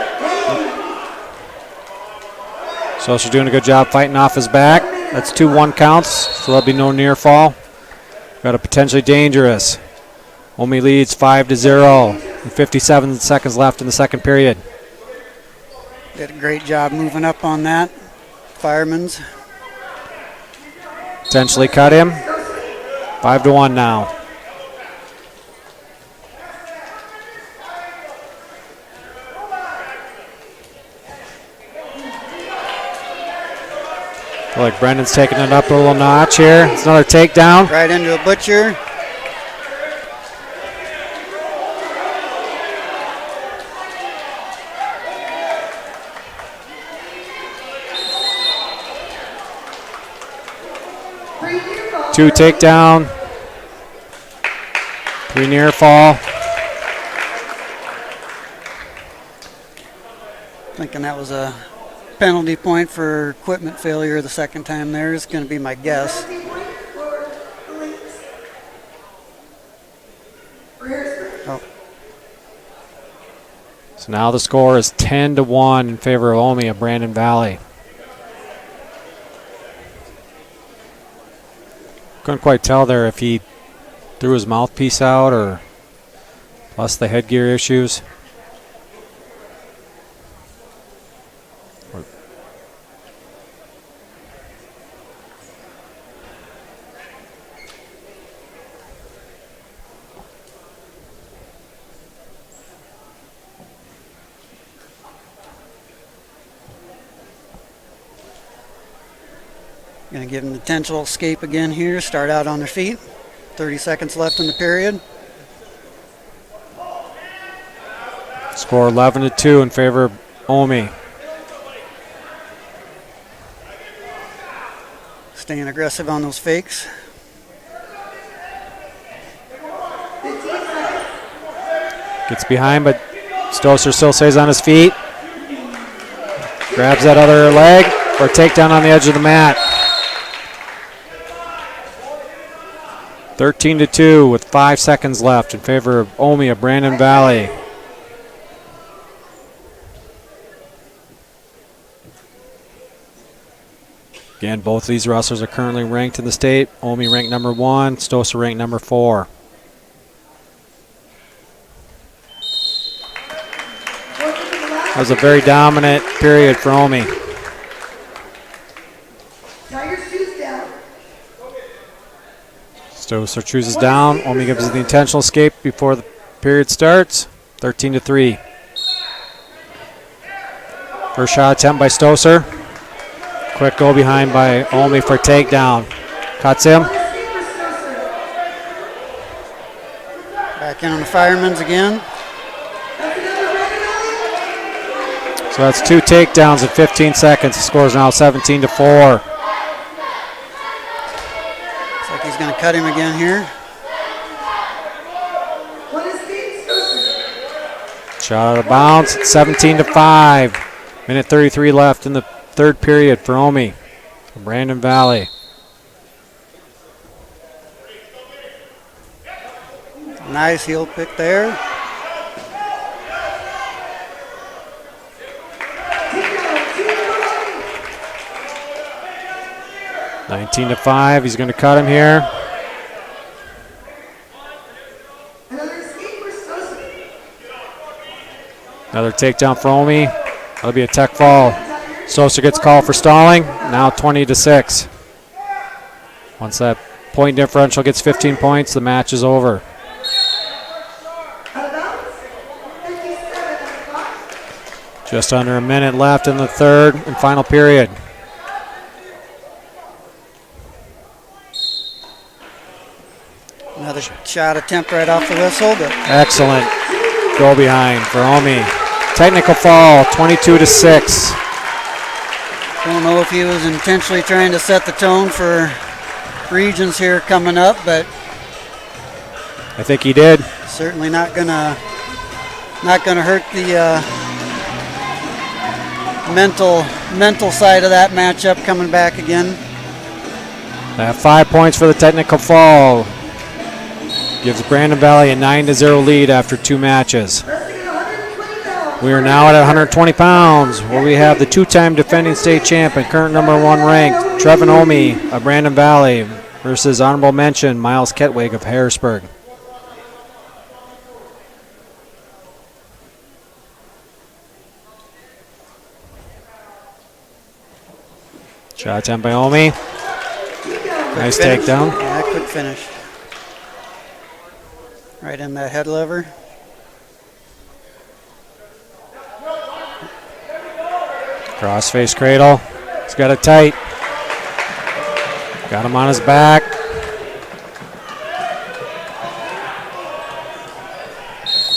Stoser's doing a good job fighting off his back. That's 2-1 counts, so there'll be no near fall. Got a potentially dangerous. Omi leads 5-0. And 57 seconds left in the second period. Did a great job moving up on that. Fireman's. Potentially cut him. 5-1 now. Feel like Brendan's taking it up a little notch here. It's another takedown. Right into a butcher. Two 2 takedown. 3 near fall. Thinking that was a penalty point for equipment failure the second time there is going to be my guess. Oh, So now the score is 10-1 in favor of Omi of Brandon Valley. Couldn't quite tell there if he threw his mouthpiece out or plus the headgear issues. going to give them the potential escape again here. Start out on their feet. 30 seconds left in the period. Score 11-2 in favor of Omi. Staying aggressive on those fakes. Gets behind, but Stoser still stays on his feet. Grabs that other leg for a takedown on the edge of the mat. 13-2 with 5 seconds left in favor of Omi of Brandon Valley. Again, both these wrestlers are currently ranked in the state. Omi ranked number 1, Stoser ranked number 4. That was a very dominant period for Omi. Stoser chooses down. Omi gives it the intentional escape before the period starts. 13-3. First shot attempt by Stoser. Quick go behind by Omi for takedown. Cuts him. Back in on the firemen's again. So that's 2 takedowns in 15 seconds. The score is now 17-4. Looks like he's going to cut him again here. Shot out of bounds. 17-5. Minute 33 left in the third period for Omi from Brandon Valley. Nice heel pick there. $19-5. He's going to cut him here. Another takedown for Omi. That'll be a tech fall. Stoser gets called for stalling. Now 20-6. Once that point differential gets 15 points, the match is over. Just under a minute left in the third and final period. Another shot attempt right off the whistle. But Excellent go behind for Omi. Technical fall, 22-6. don't know if he was intentionally trying to set the tone for regions here coming up, but I think he did. certainly not gonna hurt the mental side of that matchup coming back again. 5 points for the technical fall. Gives Brandon Valley a 9-0 lead after 2 matches. We are now at 120 pounds, where we have the two-time defending state champ and current #1 ranked Trevin Omi of Brandon Valley versus honorable mention Miles Ketwig of Harrisburg. Shot attempt by Omi. Nice takedown. Yeah, quick finish. Right in that head lever. Crossface cradle. He's got it tight. Got him on his back.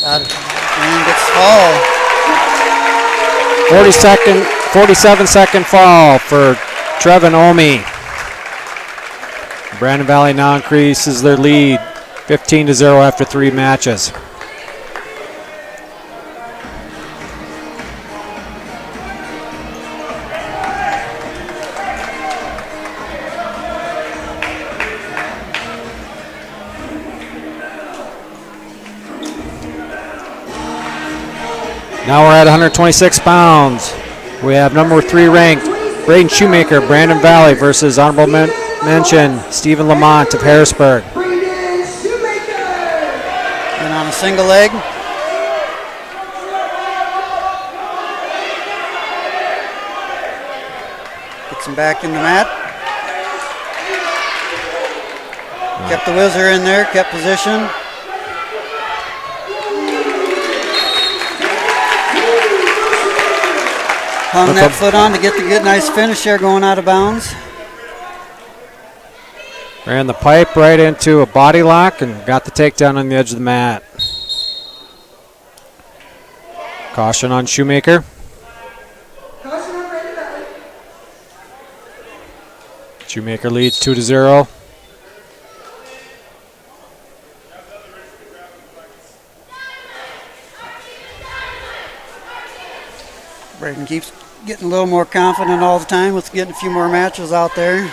And gets fall. 47-second fall for Trevin Omi. Brandon Valley now increases their lead 15-0 after 3 matches. Now we're at 126 pounds. We have #3 ranked Braden Shoemaker, Brandon Valley versus honorable mention Stephen Lamont of Harrisburg. And on a single leg. Gets him back in the mat. Kept the whizzer in there, kept position. Hung that foot on to get the good, nice finish there going out of bounds. Ran the pipe right into a body lock and got the takedown on the edge of the mat. Caution on Shoemaker. Caution on Brandon Valley. Shoemaker leads 2-0. Braden keeps getting a little more confident all the time with getting a few more matches out there.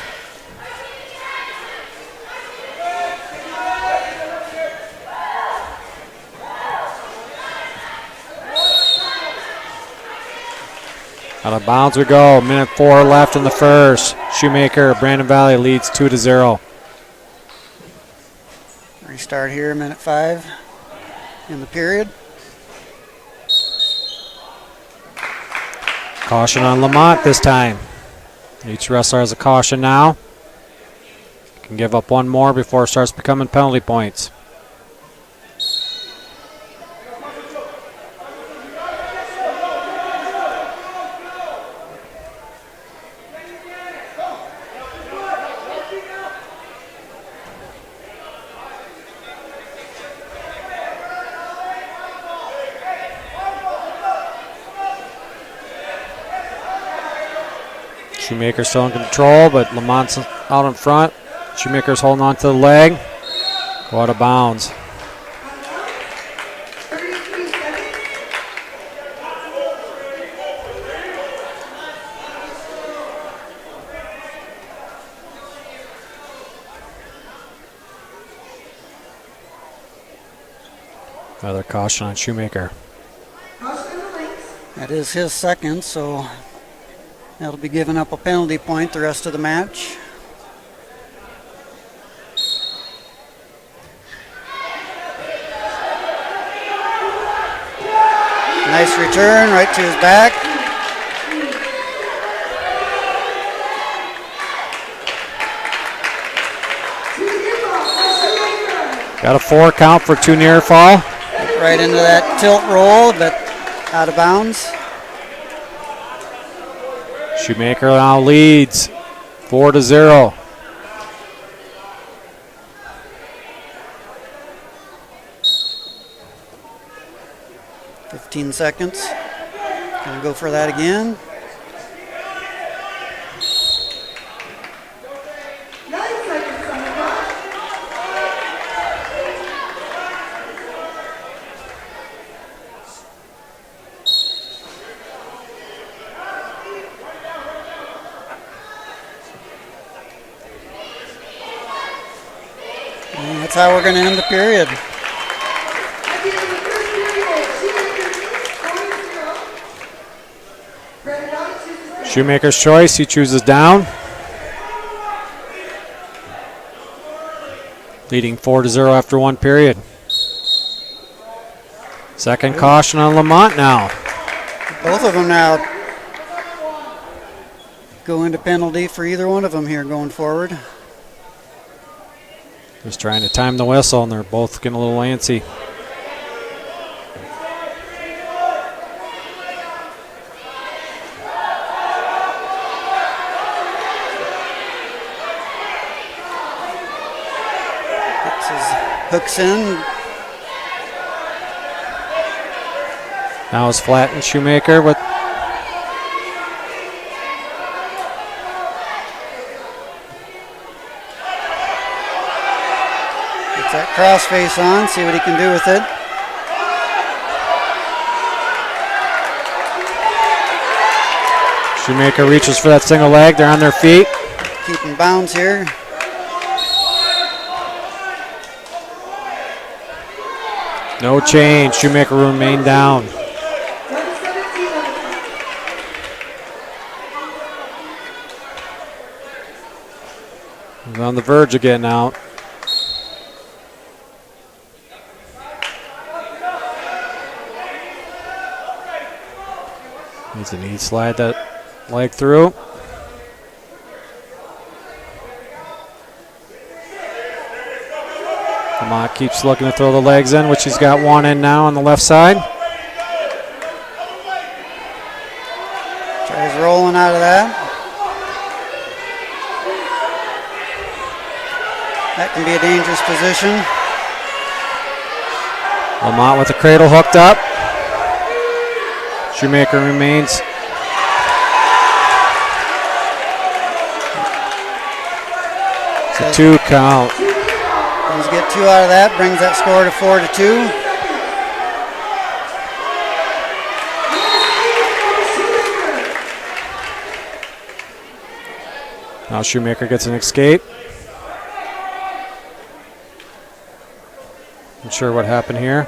Out of bounds we go. Minute 4 left in the first. Shoemaker, Brandon Valley leads 2-0. Restart here, minute 5 in the period. Caution on Lamont this time. Each wrestler has a caution now. Can give up one more before it starts becoming penalty points. Shoemaker's still in control, but Lamont's out in front. Shoemaker's holding on to the leg. Go out of bounds. 33 seconds. Another caution on Shoemaker. Caution on the links. That is his second, so that'll be giving up a penalty point the rest of the match. Nice return right to his back. Got a 4 count for 2 near fall. Right into that tilt roll, but out of bounds. Shoemaker now leads 4-0. $15 seconds. Gonna go for that again. 9 seconds on the clock. And that's how we're gonna end the period. At the end of the first period, Shoemaker leads 4-0. Shoemaker's choice, he chooses down. Leading 4-0 after one period. Second caution on Lamont now. Both of them now go into penalty for either one of them here going forward. Just trying to time the whistle, and they're both getting a little antsy. Hooks in. Now it's flattened Shoemaker with gets that cross face on, see what he can do with it. Shoemaker reaches for that single leg. They're on their feet. Keeping bounds here. No change. Shoemaker will remain down. He's on the verge of getting out. Needs a knee slide that leg through. Lamont keeps looking to throw the legs in, which he's got one in now on the left side. Tries rolling out of that. That can be a dangerous position. Lamont with the cradle hooked up. Shoemaker remains. It's a 2 count. Let's get 2 out of that, brings that score to 4-2. Now Shoemaker gets an escape. Not sure what happened here.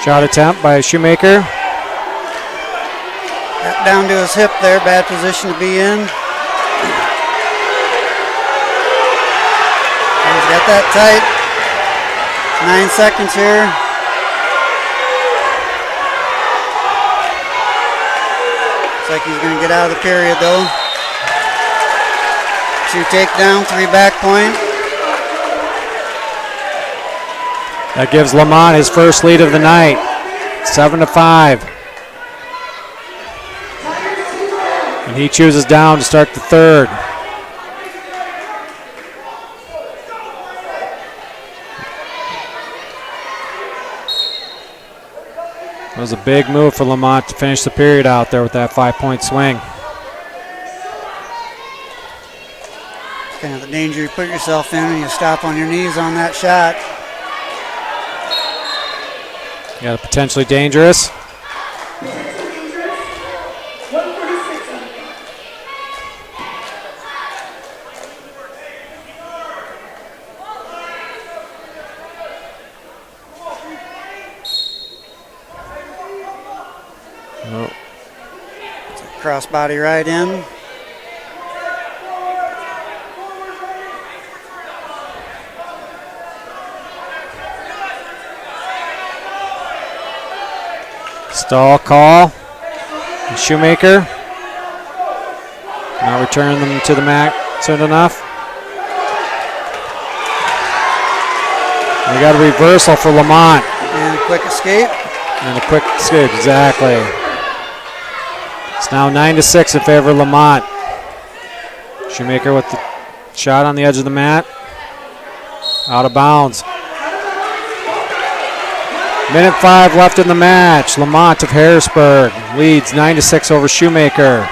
Shot attempt by Shoemaker. Down to his hip there, bad position to be in. He's got that tight. 9 seconds here. Looks like he's going to get out of the period though. 2 takedown, 3 back point. That gives Lamont his first lead of the night, 7-5. And he chooses down to start the third. It was a big move for Lamont to finish the period out there with that 5-point swing. Kind of the danger you put yourself in when you stop on your knees on that shot. You got a potentially dangerous. Oh. Crossbody right in. Stall call. And Shoemaker. Not returning them to the mat soon enough. We got a reversal for Lamont. And a quick escape. And a quick escape, exactly. It's now 9-6 in favor of Lamont. Shoemaker with the shot on the edge of the mat. Out of bounds. Minute 5 left in the match. Lamont of Harrisburg leads 9-6 over Shoemaker.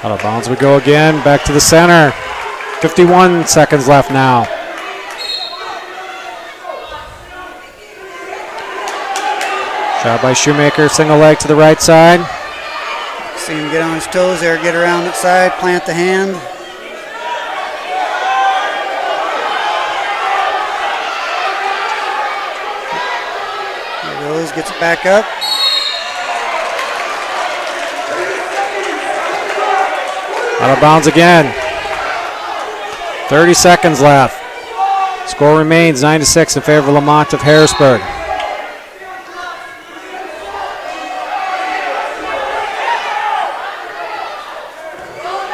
Out of bounds we go again. Back to the center. 51 seconds left now. Shot by Shoemaker, single leg to the right side. See him get on his toes there, get around that side, plant the hand. There he goes, gets it back up. Out of bounds again. 30 seconds left. Score remains 9-6 in favor of Lamont of Harrisburg.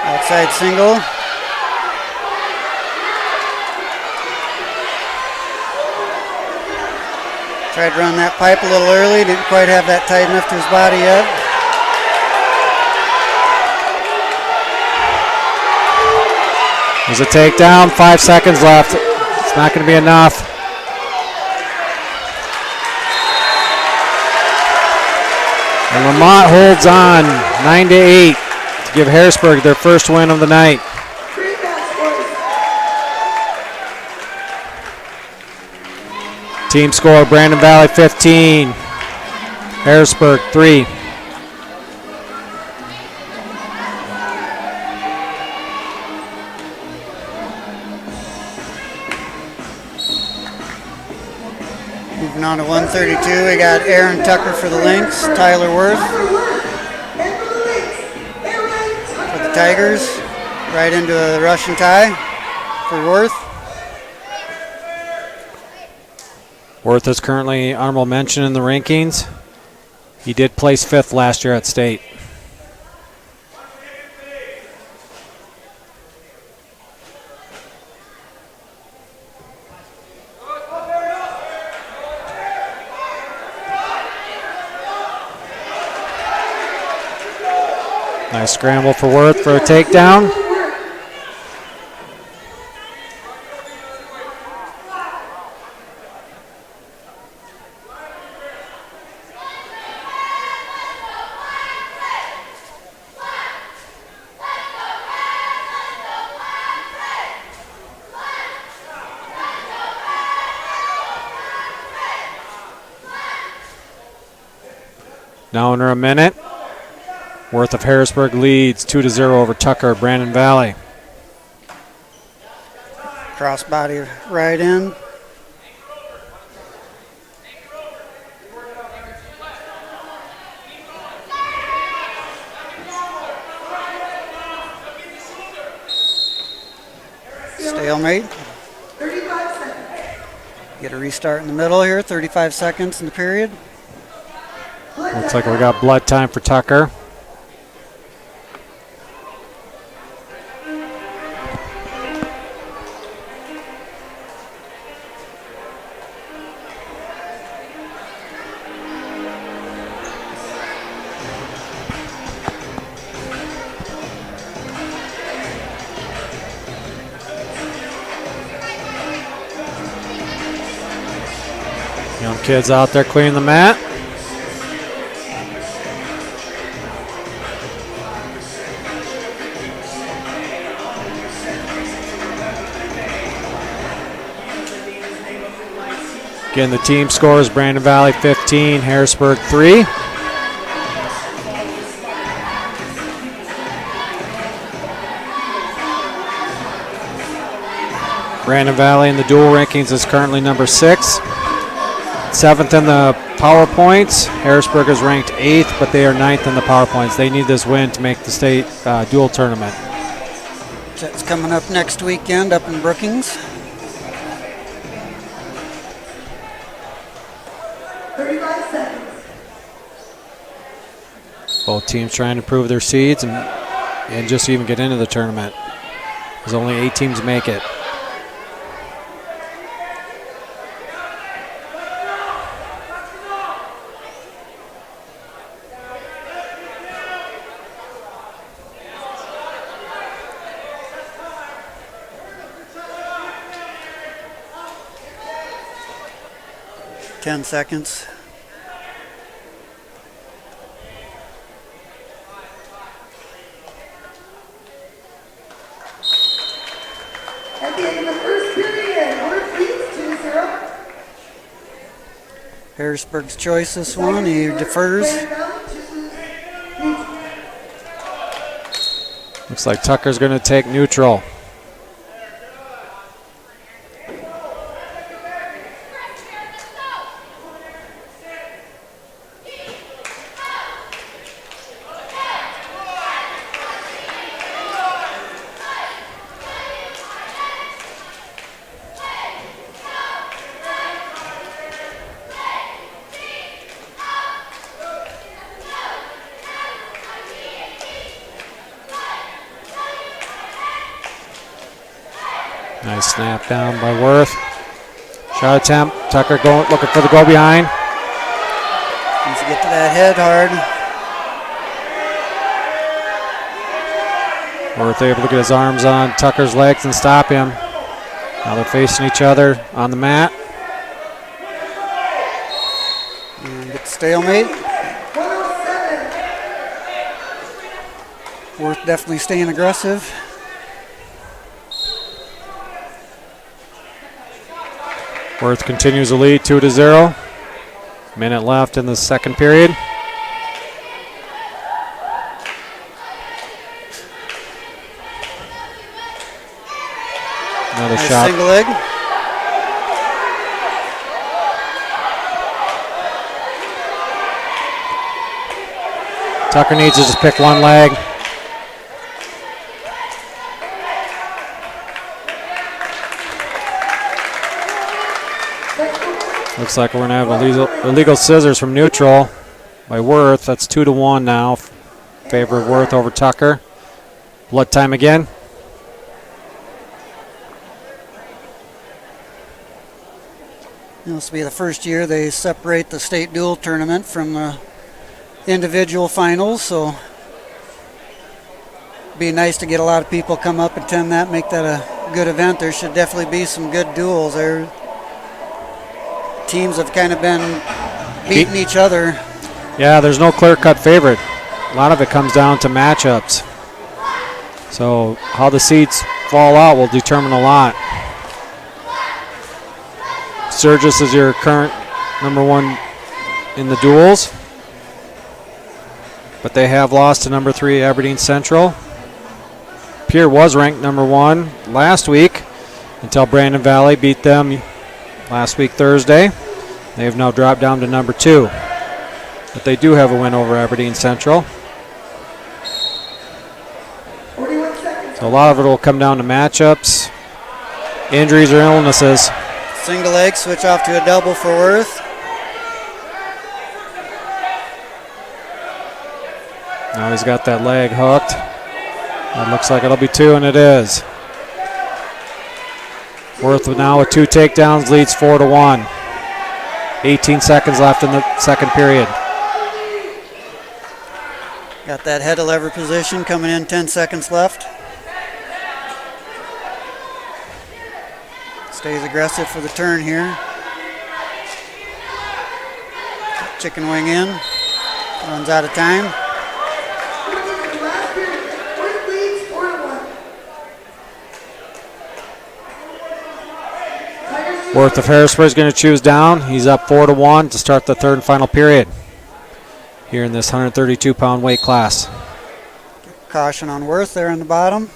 Outside single. Tried to run that pipe a little early. Didn't quite have that tight enough to his body yet. There's a takedown, 5 seconds left. It's not going to be enough. And Lamont holds on 9-8 to give Harrisburg their first win of the night. Team score, Brandon Valley 15, Harrisburg 3. Moving on to 132, we got Aaron Tucker for the Lynx, Tyler Worth for the Tigers, right into a Russian tie for Worth. Worth is currently honorable mention in the rankings. He did place 5th last year at state. Nice scramble for Worth for a takedown. Now under a minute. Worth of Harrisburg leads 2-0 over Tucker, Brandon Valley. Crossbody right in. Stalemate. 35 seconds. Get a restart in the middle here, 35 seconds in the period. Looks like we got blood time for Tucker. Young kids out there cleaning the mat. Again, the team scores Brandon Valley 15, Harrisburg 3. Brandon Valley in the dual rankings is currently number 6. 7th in the power points. Harrisburg is ranked 8th, but they are 9th in the power points. They need this win to make the state dual tournament. That's coming up next weekend up in Brookings. 35 seconds. Both teams trying to prove their seeds and just even get into the tournament. There's only 8 teams make it. Ten seconds. Harrisburg's choice this one. He defers. Looks like Tucker's going to take neutral. Nice snap down by Worth. Shot attempt. Tucker looking for the go behind. Needs to get to that head hard. Worth able to get his arms on Tucker's legs and stop him. Now they're facing each other on the mat. And get the stalemate. Worth definitely staying aggressive. Worth continues the lead 2-0. Minute left in the second period. Another Nice shot. single leg. Tucker needs to just pick one leg. Looks like we're going to have illegal scissors from neutral by Worth. That's 2-1 now. Favor of Worth over Tucker. Blood time again. This will be the first year they separate the state dual tournament from the individual finals, so it'd be nice to get a lot of people come up, attend that, make that a good event. There should definitely be some good duels there. Teams have kind of been beating each other. Yeah, there's no clear-cut favorite. A lot of it comes down to matchups. So how the seeds fall out will determine a lot. Sturgis is your current number one in the duels, but they have lost to number 3 Aberdeen Central. Pierre was ranked number 1 last week until Brandon Valley beat them last week Thursday. They have now dropped down to number 2, but they do have a win over Aberdeen Central. So a lot of it will come down to matchups, injuries, or illnesses. Single leg, switch off to a double for Worth. Now he's got that leg hooked. That looks like it'll be 2, and it is. Worth now with 2 takedowns, leads 4-1. 18 seconds left in the second period. Got that head of lever position coming in, 10 seconds left. Stays aggressive for the turn here. Chicken wing in. Runs out of time. Worth of Harrisburg is going to choose down. He's up 4-1 to start the third and final period here in this 132-pound weight class. Caution on Worth there on the bottom.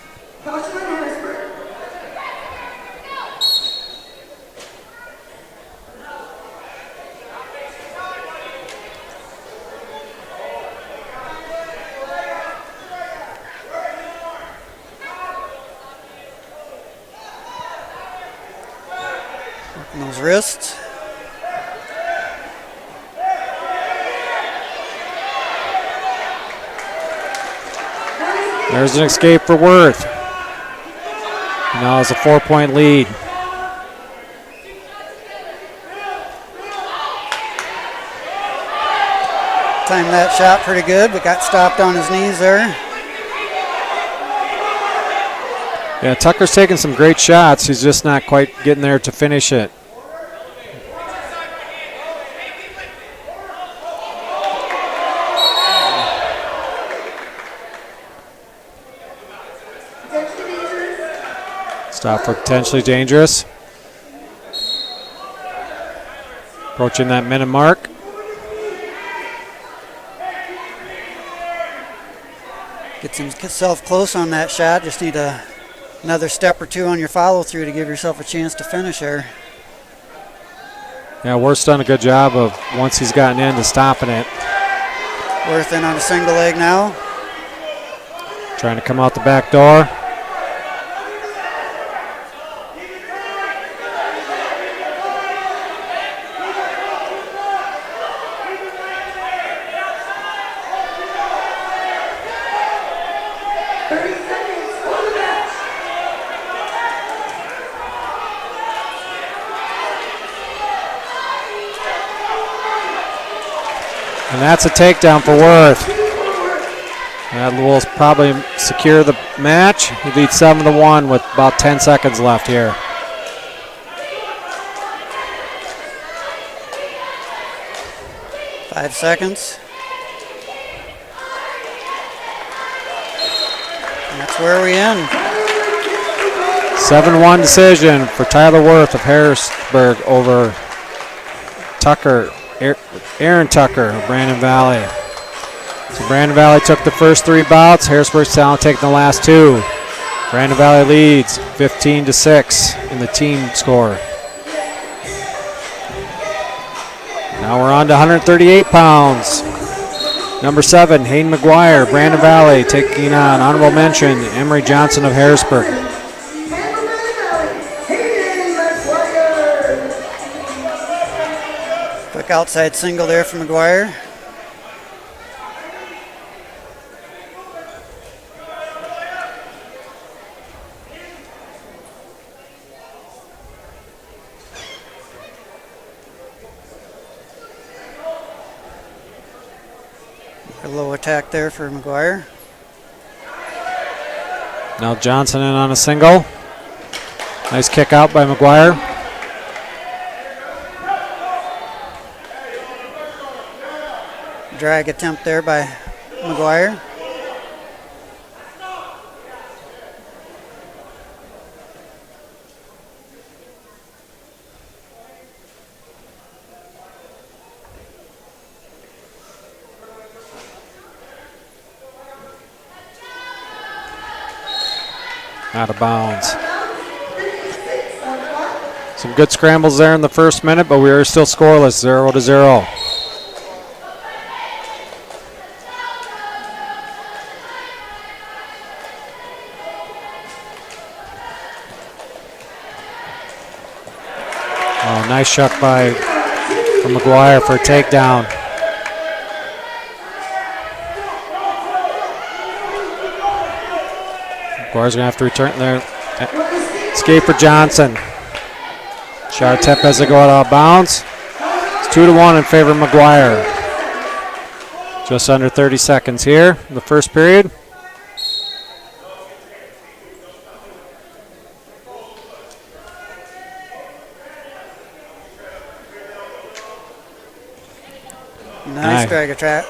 Working those wrists. There's an escape for Worth. Now it's a 4-point lead. Timed that shot pretty good, but got stopped on his knees there. Yeah, Tucker's taking some great shots. He's just not quite getting there to finish it. Stop for potentially dangerous. Approaching that minute mark. Gets himself close on that shot. Just need another step or two on your follow through to give yourself a chance to finish there. Yeah, Worth's done a good job of, once he's gotten into stopping it. Worth in on a single leg now. Trying to come out the back door. And that's a takedown for Worth. That will probably secure the match. He leads 7-1 with about 10 seconds left here. Five seconds. And that's where we end. 7-1 decision for Tyler Worth of Harrisburg over Aaron Tucker of Brandon Valley. So Brandon Valley took the first 3 bouts. Harrisburg's now taking the last 2. Brandon Valley leads 15-6 in the team score. Now we're on to 138 pounds. Number 7, Hayden McGuire, Brandon Valley, taking on honorable mention Emery Johnson of Harrisburg. Quick outside single there for McGuire. A low attack there for McGuire. Now Johnson in on a single. Nice kick out by McGuire. Drag attempt there by McGuire. Out of bounds. Some good scrambles there in the first minute, but we are still scoreless, 0-0. Oh, nice shot from McGuire for a takedown. McGuire's going to have to return there. Escape for Johnson. Shot attempt as they go out of bounds. It's 2-1 in favor of McGuire. Just under 30 seconds here in the first period. Nice drag attack.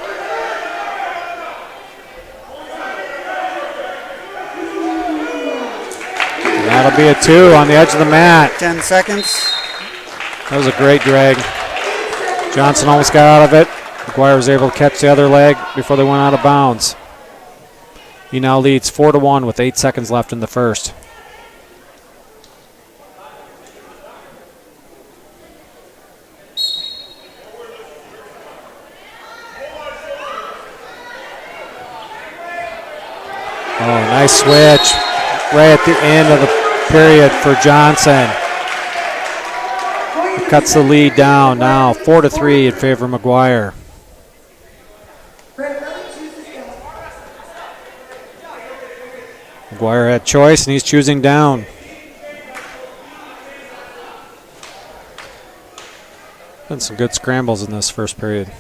That'll be a 2 on the edge of the mat. 10 seconds. That was a great drag. Johnson almost got out of it. McGuire was able to catch the other leg before they went out of bounds. He now leads 4-1 with 8 seconds left in the first. Oh, nice switch right at the end of the period for Johnson. He cuts the lead down now, 4-3 in favor of McGuire. McGuire had choice, and he's choosing down. Been some good scrambles in this first period.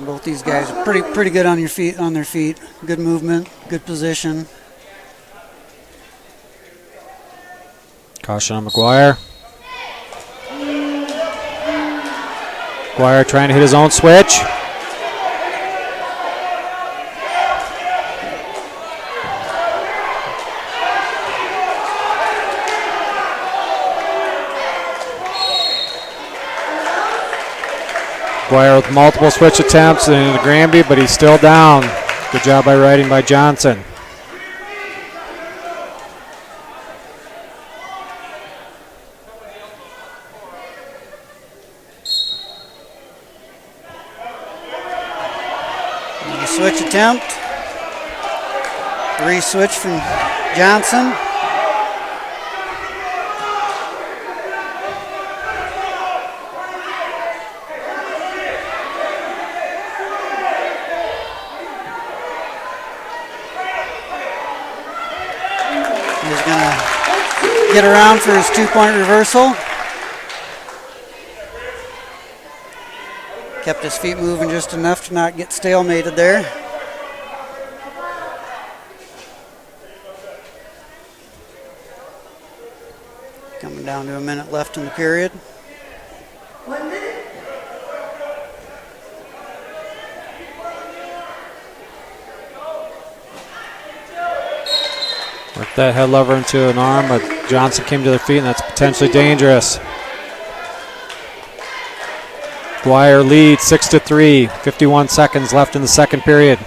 Both these guys are pretty good on their feet. Good movement, good position. Caution on McGuire. McGuire trying to hit his own switch. McGuire with multiple switch attempts into Granby, but he's still down. Good job by riding by Johnson. Switch attempt. Re-switch from Johnson. He's going to get around for his two-point reversal. Kept his feet moving just enough to not get stalemated there. Coming down to a minute left in the period. 1 minute. Worked that head lever into an arm, but Johnson came to their feet, and that's potentially dangerous. McGuire leads 6-3, 51 seconds left in the second period.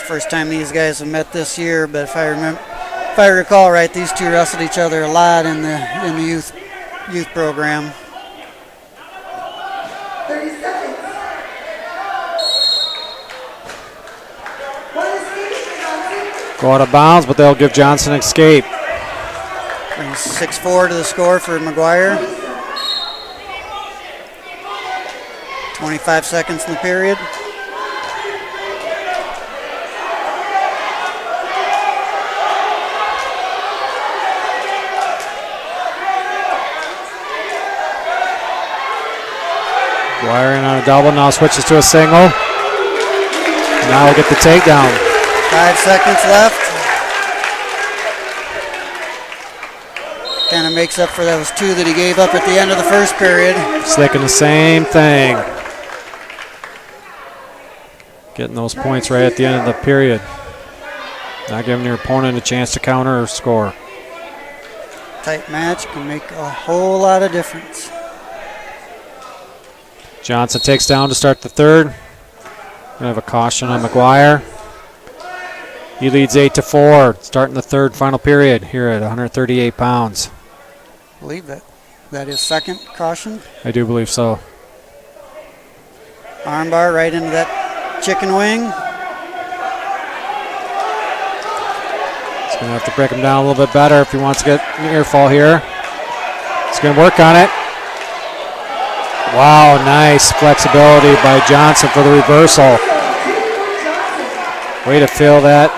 First time these guys have met this year, but if I recall right, these two wrestled each other a lot in the youth program. 30 seconds. One escape, Johnson. Go out of bounds, but they'll give Johnson escape. Brings 6-4 to the score for McGuire. 25 seconds in the period. McGuire in on a double, now switches to a single. Now we'll get the takedown. 5 seconds left. Kind of makes up for those two that he gave up at the end of the first period. Sticking the same thing. Getting those points right at the end of the period. Not giving your opponent a chance to counter or score. Tight match can make a whole lot of difference. Johnson takes down to start the third. Gonna have a caution on McGuire. He leads 8-4, starting the third final period here at 138 pounds. I believe that is second caution. I do believe so. Armbar right into that chicken wing. He's gonna have to break him down a little bit better if he wants to get an ear fall here. He's gonna work on it. Wow, nice flexibility by Johnson for the reversal. Way to feel that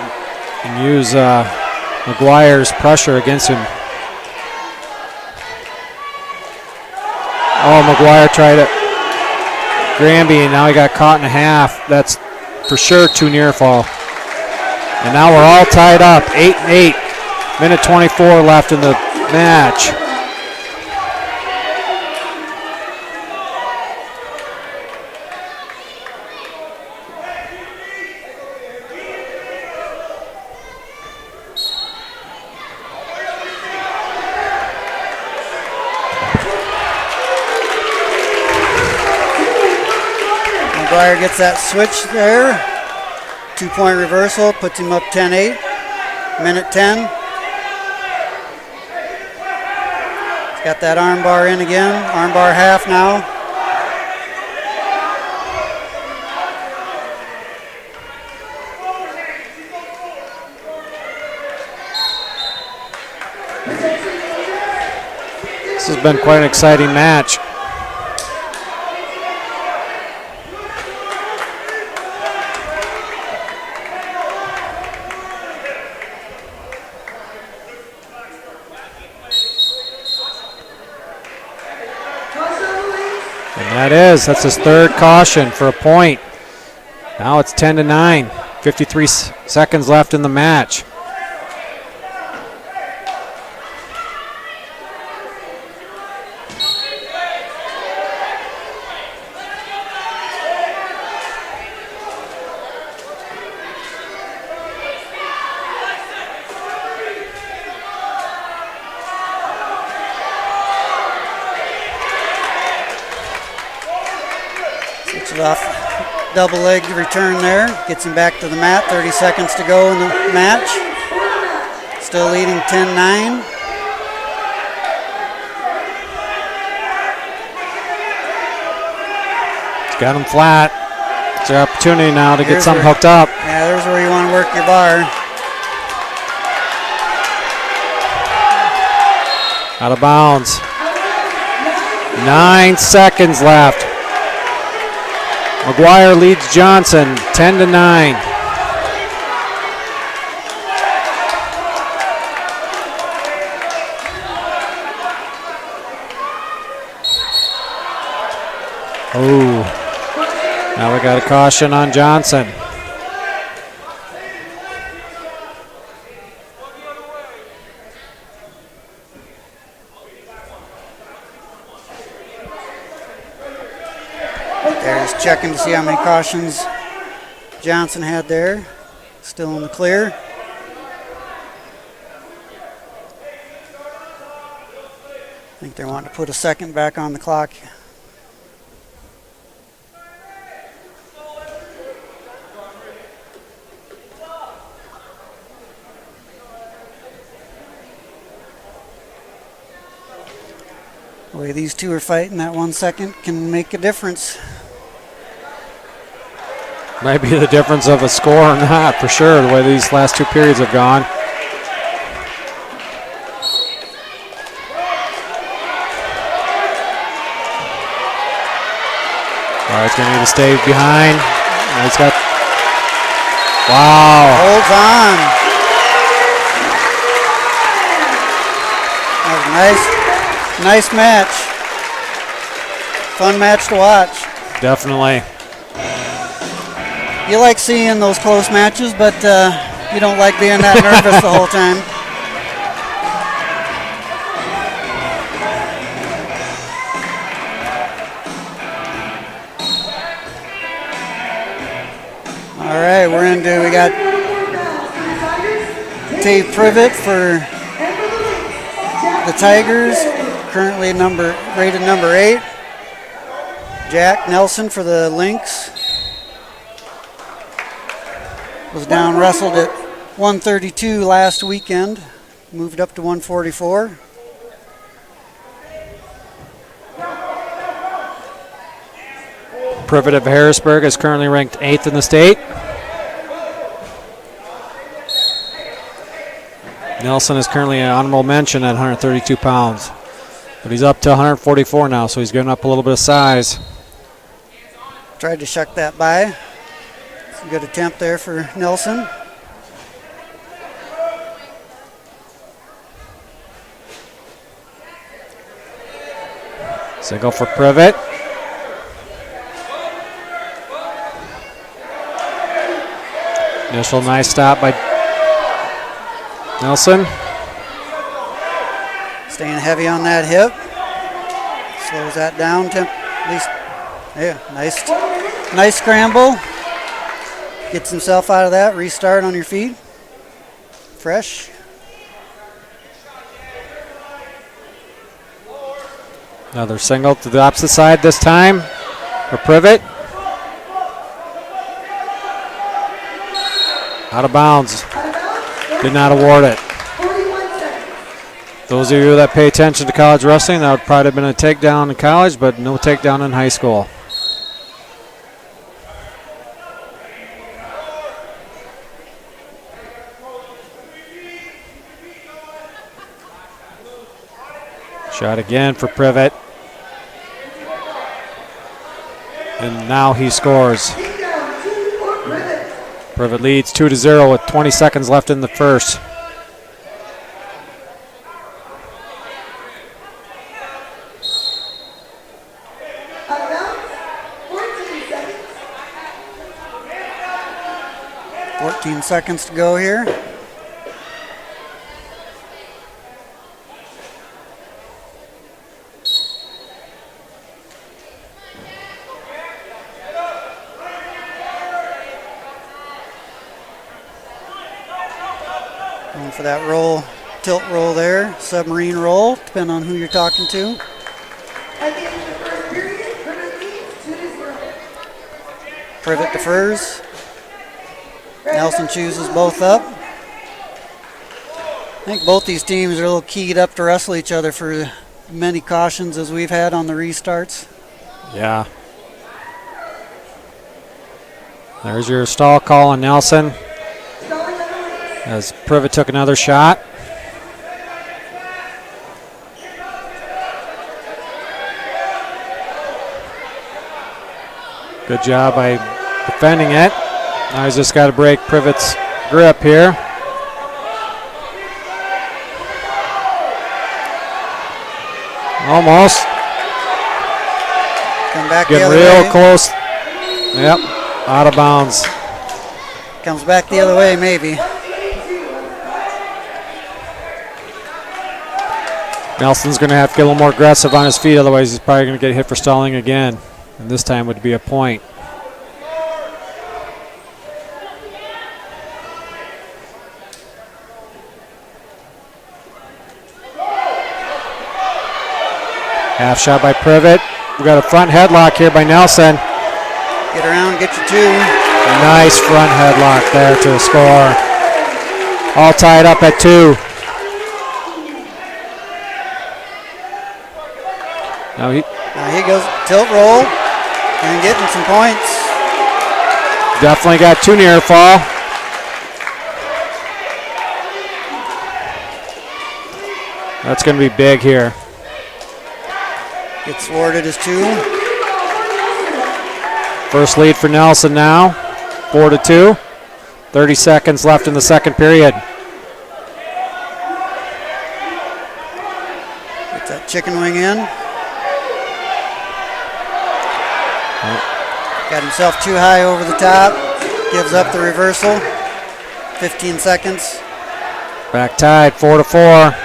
and use McGuire's pressure against him. Oh, McGuire tried it. Granby, and now he got caught in a half. That's for sure too near fall. And now we're all tied up, 8-8. Minute 24 left in the match. McGuire gets that switch there. 2-point reversal, puts him up 10-8. Minute 10. He's got that arm bar in again. Arm bar half now. This has been quite an exciting match. That's his third caution for a point. Now it's 10-9. 53 seconds left in the match. Gets it off. Double leg return there. Gets him back to the mat. 30 seconds to go in the match. Still leading 10-9. It's got him flat. It's your opportunity now to get something hooked up. Yeah, there's where you want to work your bar. Out of bounds. 9 seconds left. McGuire leads Johnson 10-9. Oh, now we got a caution on Johnson. There's checking to see how many cautions Johnson had there. Still in the clear. I think they want to put a second back on the clock. The way these two are fighting, that 1 second can make a difference. Might be the difference of a score or not, for sure, the way these last two periods have gone. All right, he's going to need to stay behind. He's got, wow. Holds on. That was nice match. Fun match to watch. Definitely. You like seeing those close matches, but you don't like being that nervous the whole time. All right, we got Dave Privet for the Tigers, currently rated number 8. Jack Nelson for the Lynx. Was down wrestled at 132 last weekend, moved up to 144. Privet of Harrisburg is currently ranked 8th in the state. Nelson is currently an honorable mention at 132 pounds. But he's up to 144 now, so he's getting up a little bit of size. Tried to shuck that by. Some good attempt there for Nelson. Single for Privet. Initial nice stop by Nelson. Staying heavy on that hip. Slows that down. At least, yeah, nice scramble. Gets himself out of that. Restart on your feet. Fresh. Another single to the opposite side this time for Privet. Out of bounds. Did not award it. Those of you that pay attention to college wrestling, that would probably have been a takedown in college, but no takedown in high school. Shot again for Privet. And now he scores. Privet leads 2-0 with 20 seconds left in the first. Seconds to go here. Going for that roll, tilt roll there, submarine roll, depending on who you're talking to. At the end of the first period, Privet leads 2-0. Privet defers. Nelson chooses both up. I think both these teams are a little keyed up to wrestle each other for many cautions as we've had on the restarts. Yeah. There's your stall call on Nelson as Privet took another shot. Good job by defending it. Now he's just got to break Privet's grip here. Almost. Come back Getting the other real way. close. Yep, out of bounds. Comes back the other way, maybe. Nelson's going to have to get a little more aggressive on his feet, otherwise he's probably going to get hit for stalling again. And this time would be a point. Half shot by Privet. We got a front headlock here by Nelson. Get around, get you two. Nice front headlock there to score. All tied up at 2. Now he goes tilt roll and getting some points. definitely got too near a fall. That's going to be big here. Gets thwarted as 2. First lead for Nelson now, 4-2. 30 seconds left in the second period. Gets that chicken wing in. Got himself too high over the top. Gives up the reversal. 15 seconds. Back tied, 4-4.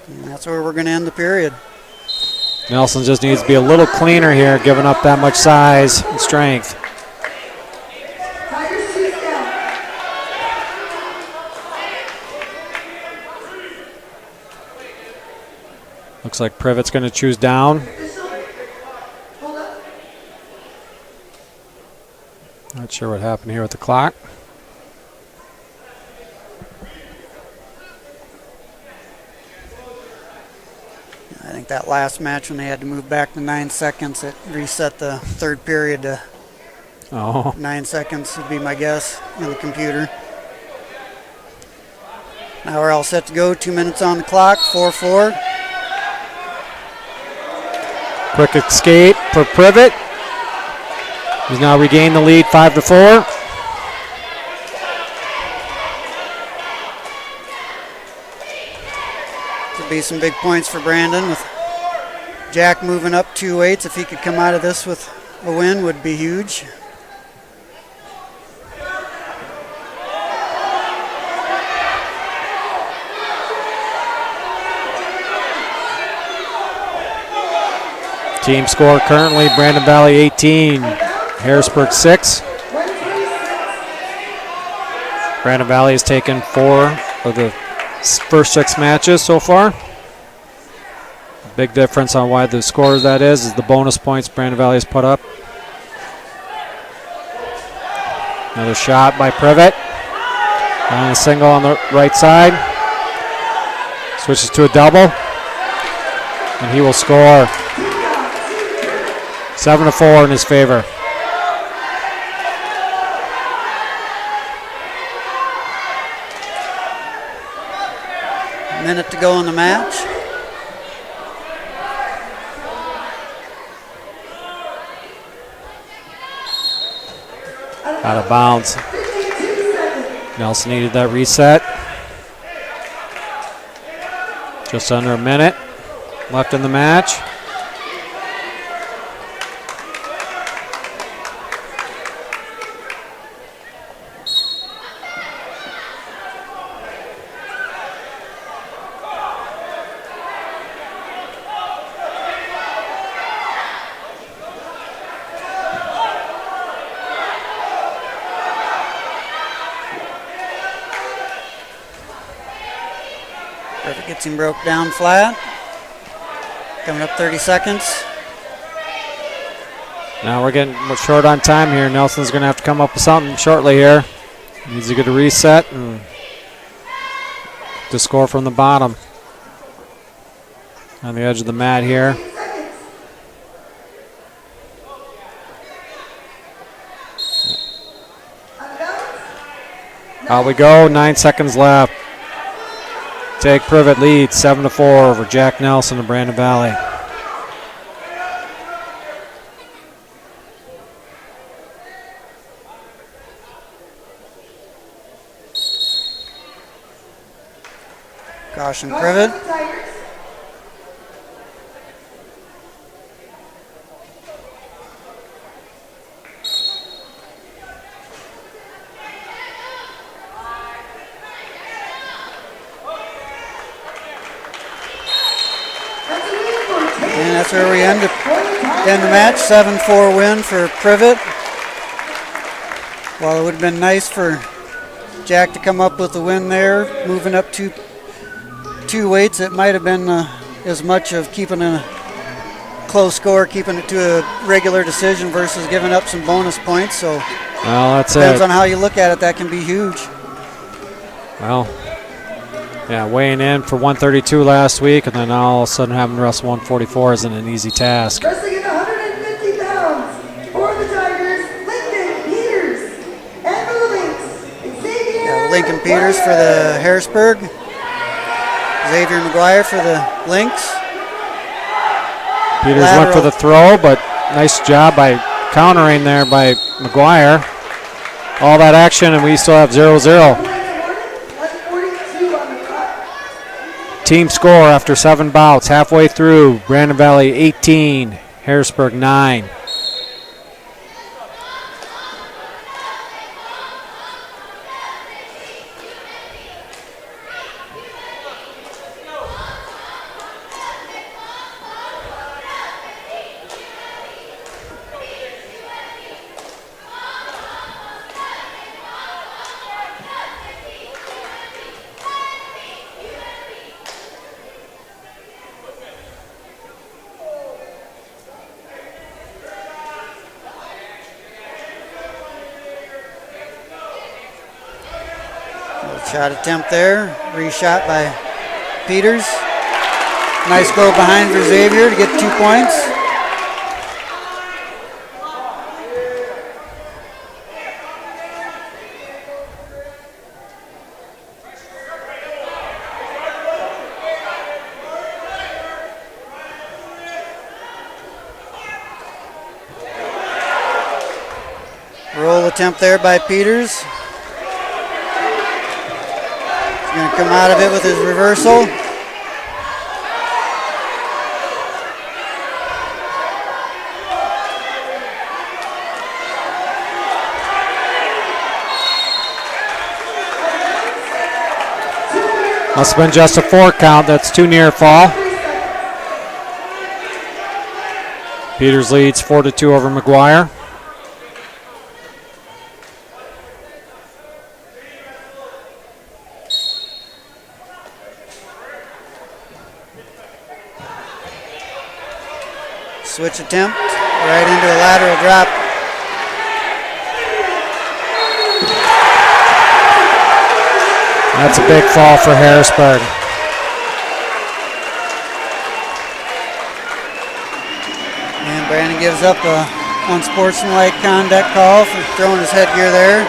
And that's where we're going to end the period. Nelson just needs to be a little cleaner here, giving up that much size and strength. Tigers choose down. Looks like Privet's going to choose down. Hold up. Not sure what happened here with the clock. I think that last match when they had to move back to 9 seconds, it reset the third period to 9 seconds would be my guess in the computer. Now we're all set to go. 2 minutes on the clock. 4-4. Quick escape for Privet. He's now regained the lead, 5-4. Could be some big points for Brandon with Jack moving up 2 weights. If he could come out of this with a win, would be huge. Team score currently Brandon Valley 18, Harrisburg 6. Brandon Valley has taken 4 of the first 6 matches so far. Big difference on why the score that is the bonus points Brandon Valley has put up. Another shot by Privet. And a single on the right side. Switches to a double. And he will score. 7-4 in his favor. Minute to go in the match. Out of bounds. Nelson needed that reset. Just under a minute left in the match. Privet gets him broke down flat. Coming up 30 seconds. Now we're getting short on time here. Nelson's going to have to come up with something shortly here. Needs to get a reset and to score from the bottom. On the edge of the mat here. Out we go, 9 seconds left. Take Privet leads 7-4 over Jack Nelson of Brandon Valley. Caution Privet. And that's where we end the match. 7-4 win for Privet. While it would have been nice for Jack to come up with the win there, moving up two weights, it might have been as much of keeping a close score, keeping it to a regular decision versus giving up some bonus points. So well, that's depends on how you look at it. That can be huge. Well, yeah, weighing in for 132 last week, and then all of a sudden having to wrestle 144 isn't an easy task. Wrestling at 150 pounds for the Tigers, Lincoln Peters, and for the Lynx, Xavier Lincoln Peters for the Harrisburg, Xavier McGuire for the Lynx. Peters went for the throw, but nice job by countering there by McGuire. All that action, and we still have 0-0. Team score after 7 bouts, halfway through, Brandon Valley 18, Harrisburg 9. Shot attempt there, reshot by Peters. Nice go behind for Xavier to get 2 points. Roll attempt there by Peters. Going to come out of it with his reversal. Must have been just a 4 count. That's too near fall. Peters leads 4-2 over McGuire. Switch attempt, right into a lateral drop. That's a big fall for Harrisburg. And Brandon gives up a unsportsmanlike conduct call for throwing his headgear there.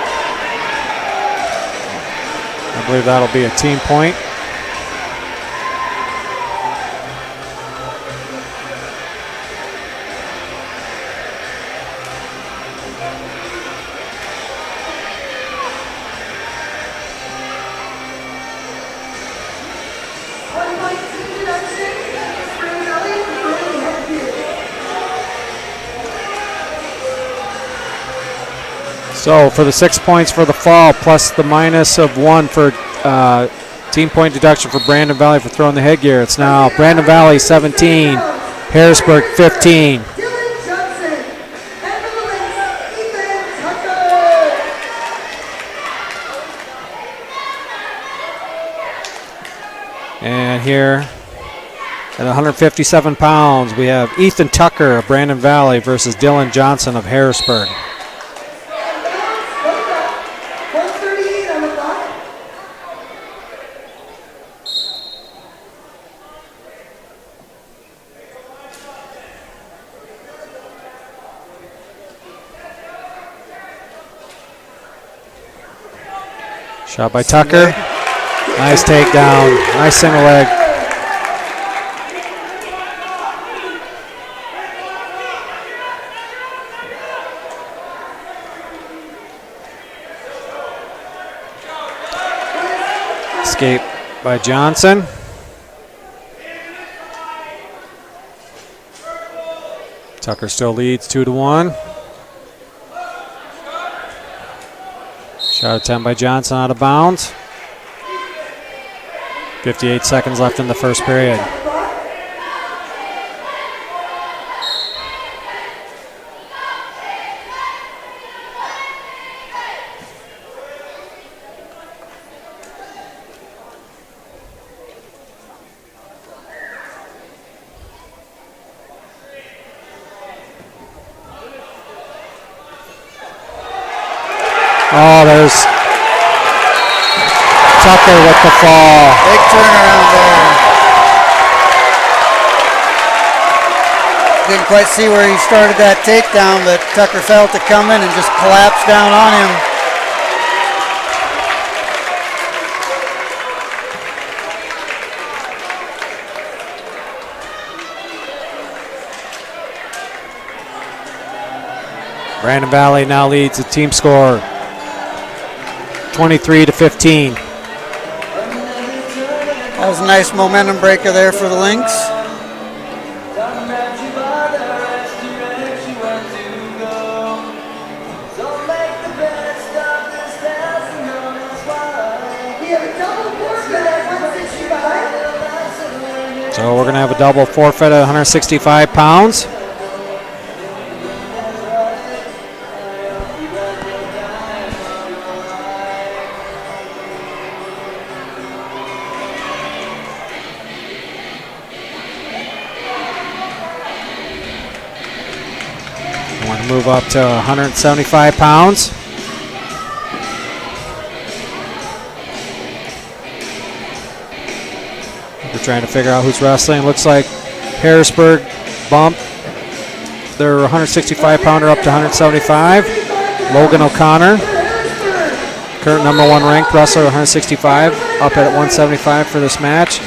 I believe that'll be a team point. So for the 6 points for the fall, plus the minus of 1 for team point deduction for Brandon Valley for throwing the headgear, it's now Brandon Valley 17, Harrisburg 15. And here at 157 pounds, we have Ethan Tucker of Brandon Valley versus Dylan Johnson of Harrisburg. 138 on the clock. Shot by Tucker. Nice takedown. Nice single leg. Escape by Johnson. Tucker still leads 2-1. Shot attempt by Johnson out of bounds. 58 seconds left in the first period. Oh, there's Tucker with the fall. Big turnaround there. Didn't quite see where he started that takedown, but Tucker felt it coming and just collapsed down on him. Brandon Valley now leads the team score 23-15. That was a nice momentum breaker there for the Lynx. So we're going to have a double forfeit at 165 pounds. Want to move up to 175 pounds. We're trying to figure out who's wrestling. Looks like Harrisburg bumped their 165 pounder up to 175. Logan O'Connor, current number 1 ranked wrestler, 165, up at 175 for this match.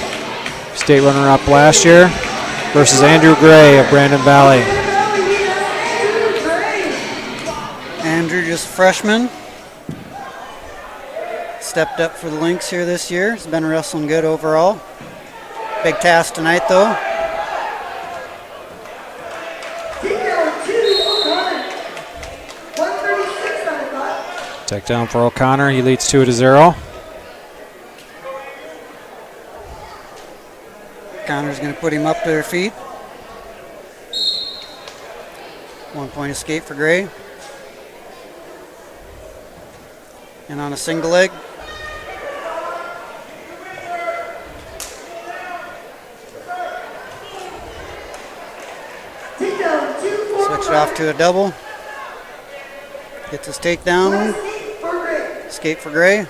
State runner-up last year versus Andrew Gray of Brandon Valley. Andrew, just a freshman. Stepped up for the Lynx here this year. He's been wrestling good overall. Big task tonight, though. Takedown for O'Connor. He leads 2-0. O'Connor's going to put him up to their feet. 1 point escape for Gray. And on a single leg. Switch it off to a double. Gets his takedown. Escape for Gray.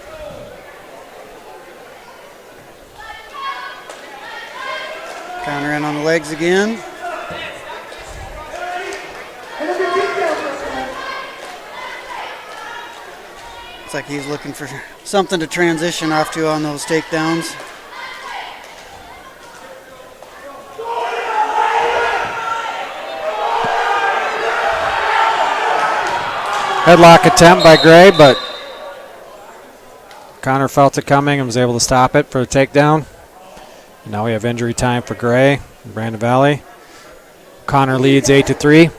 Counter in on the legs again. Looks like he's looking for something to transition off to on those takedowns. Headlock attempt by Gray, but Connor felt it coming and was able to stop it for a takedown. And now we have injury time for Gray in Brandon Valley. Connor leads 8-3.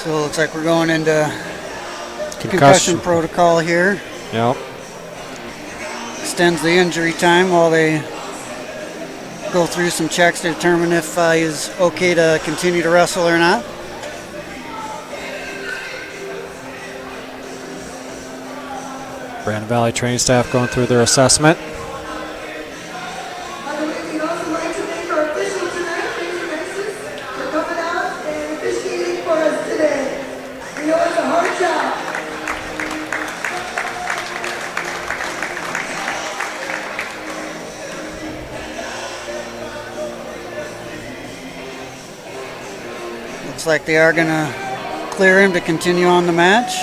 So it looks like we're going into concussion protocol here. Yep. Extends the injury time while they go through some checks to determine if he's okay to continue to wrestle or not. Brandon Valley training staff going through their assessment. We'd also like to thank our officials tonight, Mr. Nexus, for coming out and officiating for us today. We know it's a hard job. Looks like they are going to clear him to continue on the match.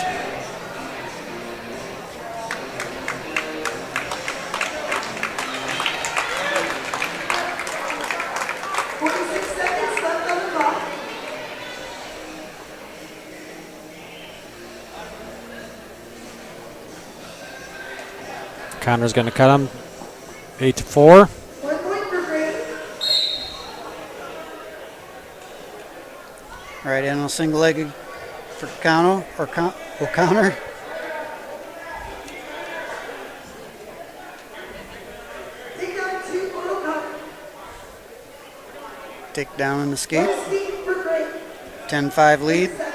Connor's going to cut him 8-4. 1 point for Brady. Right in on single-legged for O'Connor. Take down 2 for O'Connor. Take down in the skate. Steve for Brady. 10-5 lead. Seconds.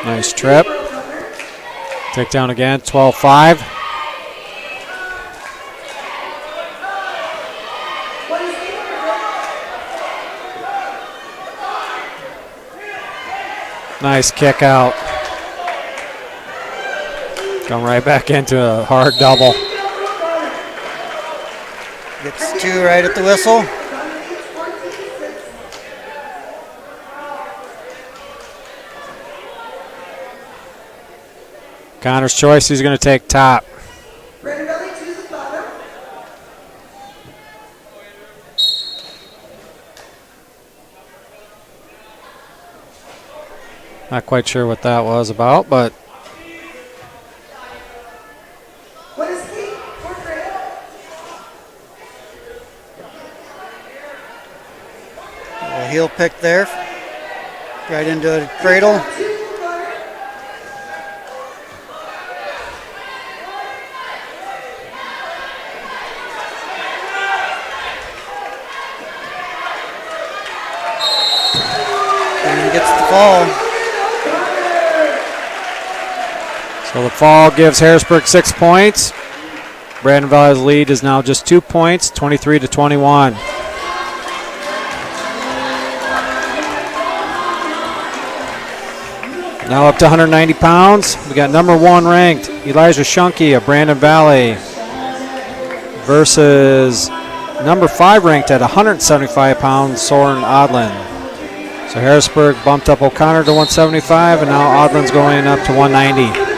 Nice trip. Take down again, 12-5. Nice kick out. Going right back into a hard double. Gets 2 right at the whistle. Connor's choice, he's going to take top. Brandon Valley chooses bottom. Not quite sure what that was about, but What is Steve for Brady? A heel pick there. Right into a cradle. 2 for Connor. And he gets the fall. so the fall gives Harrisburg 6 points. Brandon Valley's lead is now just 2 points, 23-21. Now up to 190 pounds. We got number 1 ranked Elijah Shunke of Brandon Valley versus number 5 ranked at 175 pounds Soren Odlin. So Harrisburg bumped up O'Connor to 175, and now Odlin's going up to 190.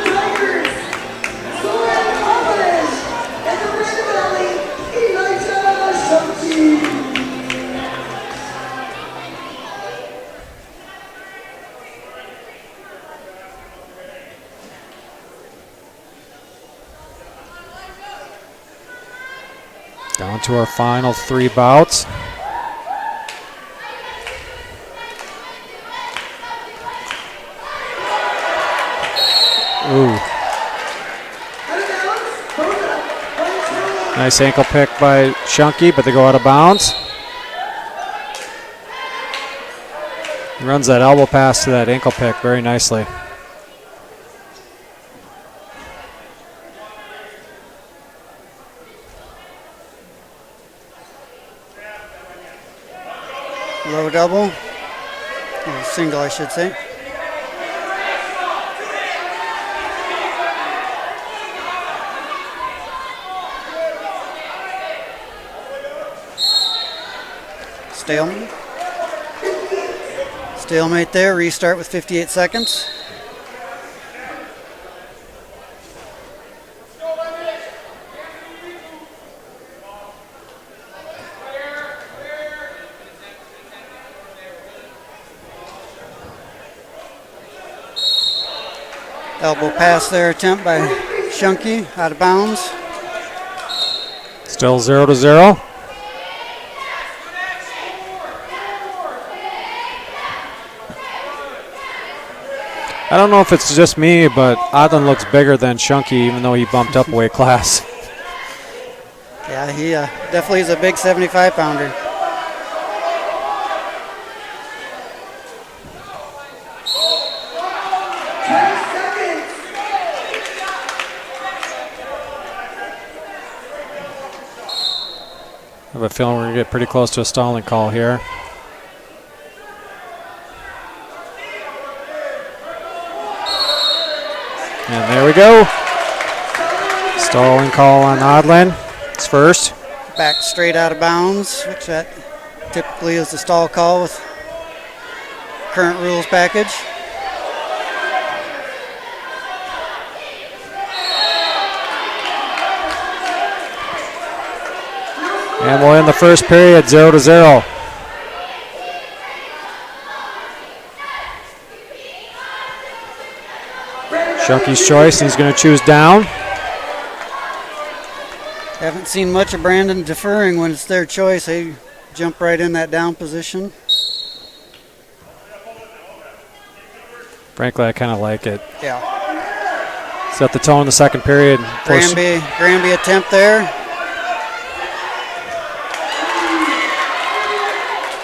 Down to our final 3 bouts. Ooh. Nice ankle pick by Shunke, but they go out of bounds. He runs that elbow pass to that ankle pick very nicely. Low double. Or single, I should say. Stalemate. Stalemate there. Restart with 58 seconds. Elbow pass there, attempt by Shunke, out of bounds. Still 0-0. I don't know if it's just me, but Odlin looks bigger than Shunky, even though he bumped up weight class. Yeah, he definitely is a big 75-pounder. I have a feeling we're going to get pretty close to a stalling call here. And there we go. Stalling call on Odlin. It's first. Back straight out of bounds, which that typically is the stall call with current rules package. And we'll end the first period 0-0. Shunky's choice, he's going to choose down. Haven't seen much of Brandon deferring when it's their choice. They jump right in that down position. Frankly, I kind of like it. Yeah. Set the tone in the second period. Granby attempt there.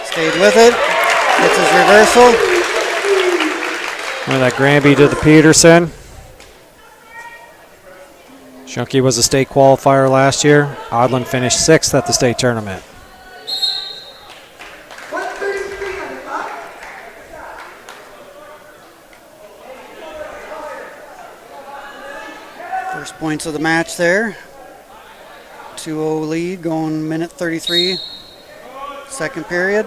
Stayed with it. Gets his reversal. Look at that Granby to the Peterson. Shunky was a state qualifier last year. Odlin finished 6th at the state tournament. First points of the match there. 2-0 lead going minute 33, second period.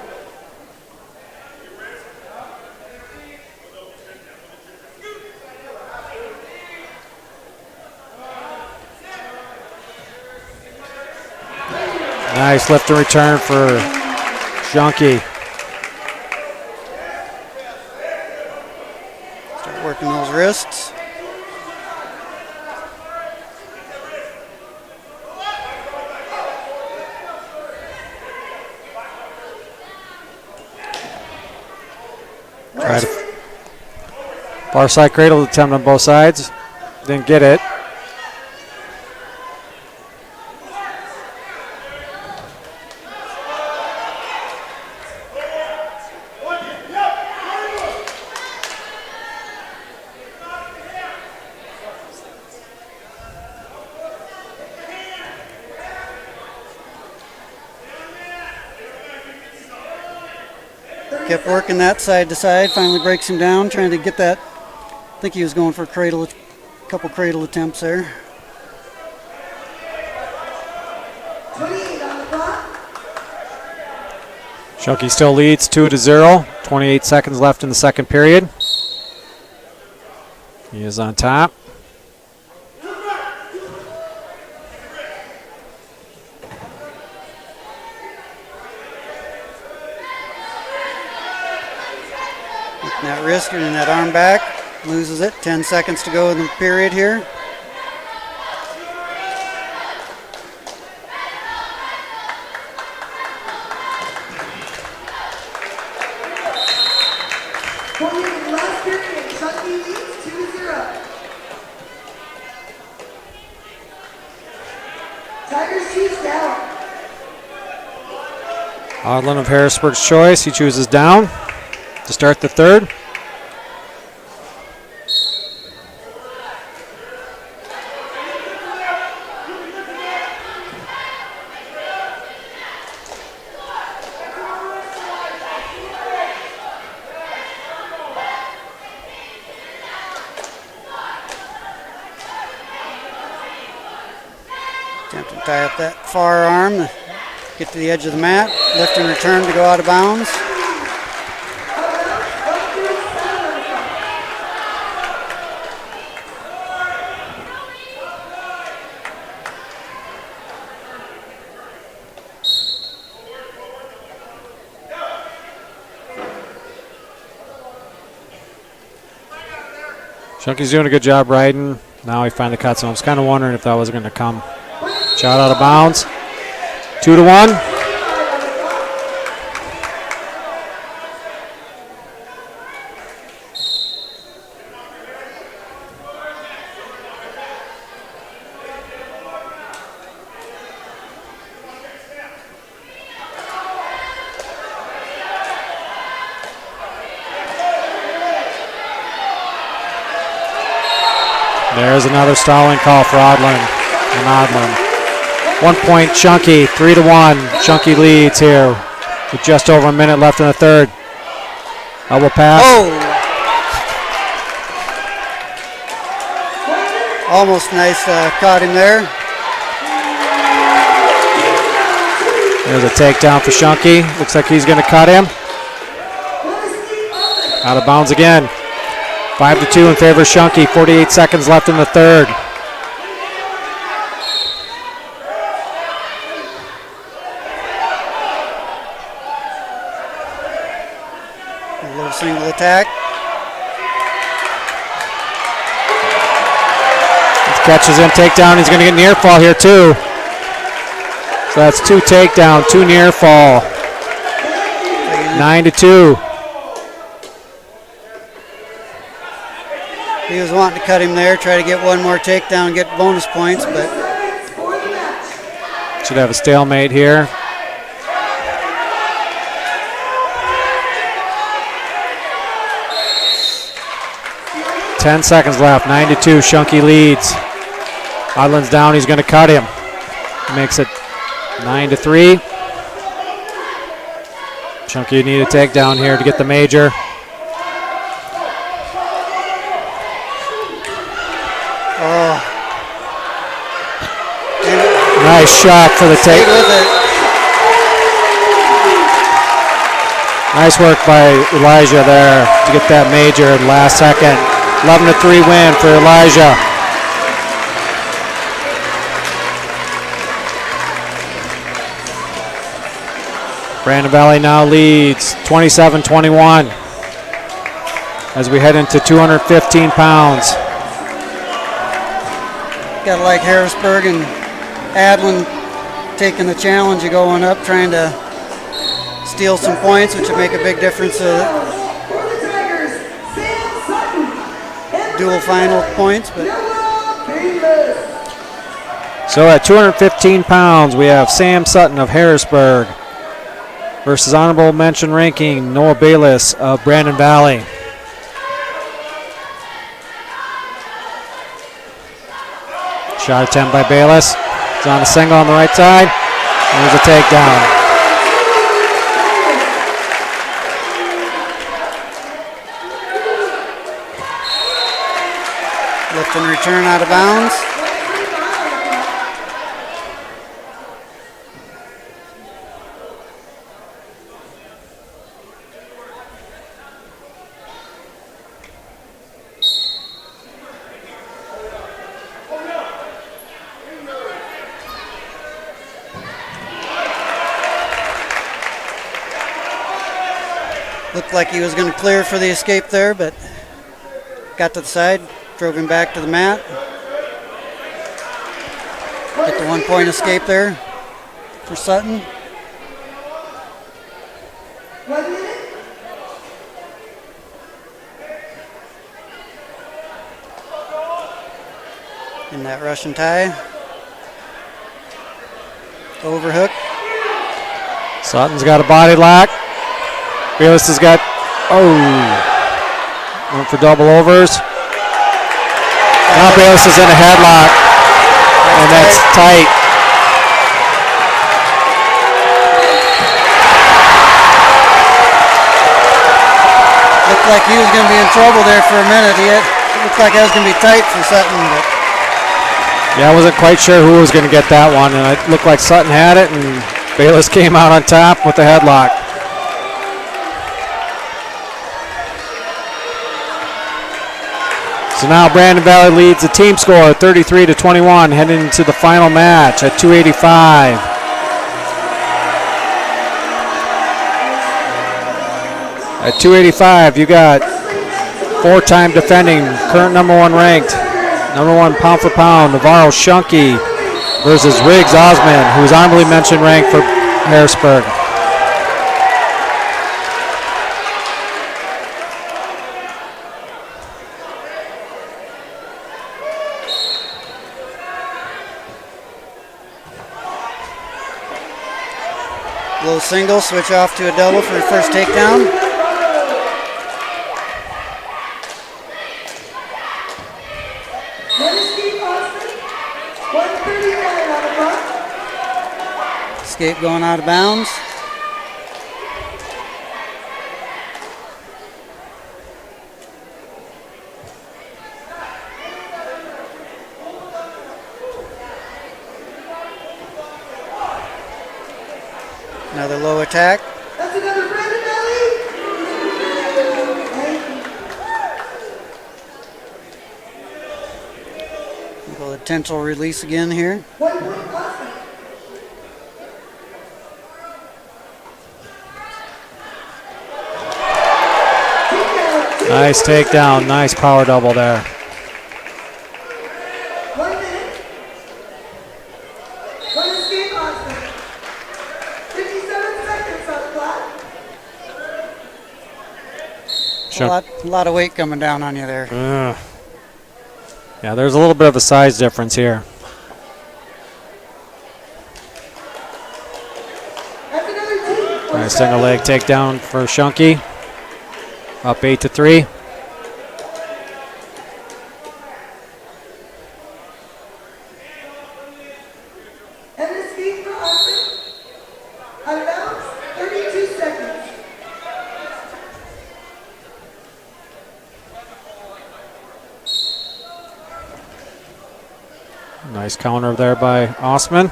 Nice lift and return for Shunky. Start working those wrists. Try to far side cradle attempt on both sides. Didn't get it. Kept working that side to side, finally breaks him down, trying to get that. I think he was going for a couple cradle attempts there. 28 on the clock. Shunky still leads 2-0. 28 seconds left in the second period. He is on top. That wrist and that arm back, loses it. 10 seconds to go in the period here. Last period, Shunky leads 2-0. Tigers choose down. Odlin of Harrisburg's choice. He chooses down to start the third. Attempt to tie up that far arm, get to the edge of the mat, lift and return to go out of bounds. Shunky's doing a good job riding. Now he finally cuts him. I was kind of wondering if that was going to come. Shot out of bounds. 2-1. There's another stalling call for Odland. And Odland. 1 point Shunky, 3-1. Shunky leads here with just over a minute left in the third. Elbow pass. Oh! Almost nice, caught him there. There's a takedown for Shunky. Looks like he's going to cut him. Out of bounds again. 5-2 in favor of Shunky. 48 seconds left in the third. A little single attack. Catches him, takedown. He's going to get near fall here too. So that's 2 takedown, 2 near fall. 9-2. He was wanting to cut him there, try to get one more takedown, get bonus points, but should have a stalemate here. Ten seconds left. 9-2. Shunky leads. Odland's down. He's going to cut him. Makes it 9-3. Shunky need a takedown here to get the major. oh, Nice shot for the take. stayed with it. Nice work by Elijah there to get that major in the last second. 11-3 win for Elijah. Brandon Valley now leads 27-21 as we head into 215 pounds. Got to like Harrisburg and Adlin taking the challenge of going up, trying to steal some points, which would make a big difference. Dual final points, but So at 215 pounds, we have Sam Sutton of Harrisburg versus honorable mention ranking Noah Bayless of Brandon Valley. Shot attempt by Bayless. He's on a single on the right side. There's a takedown. lift and return out of bounds. Looked like he was going to clear for the escape there, but got to the side, drove him back to the mat. Get the 1 point escape there for Sutton. In that Russian tie. Overhook. Sutton's got a body lock. Bayless has got, went for double overs. Now Bayless is in a headlock, and that's tight. Looked like he was going to be in trouble there for a minute. Looked like that was going to be tight for Sutton. But yeah, I wasn't quite sure who was going to get that one, and it looked like Sutton had it, and Bayless came out on top with the headlock. So now Brandon Valley leads the team score 33-21, heading into the final match at 285. At 285, you got four-time defending, current number one ranked, number one pound for pound, Navarro Shunky versus Riggs Osmond, who's honorably mentioned ranked for Harrisburg. low single, switch off to a double for the first takedown. What is 139 on the clock. Escape going out of bounds. Another low attack. That's another Brandon Valley. Potential release again here. 1 point Austin. Nice takedown. Nice power double there. 1 minute. 1 escape Austin. 57 seconds on the clock. A lot of weight coming down on you there. Yeah, there's a little bit of a size difference here. That's another 2. Nice single leg takedown for Shunky. Up 8-3. And the escape for Austin. Out of bounds, 32 seconds. Nice counter there by Osman.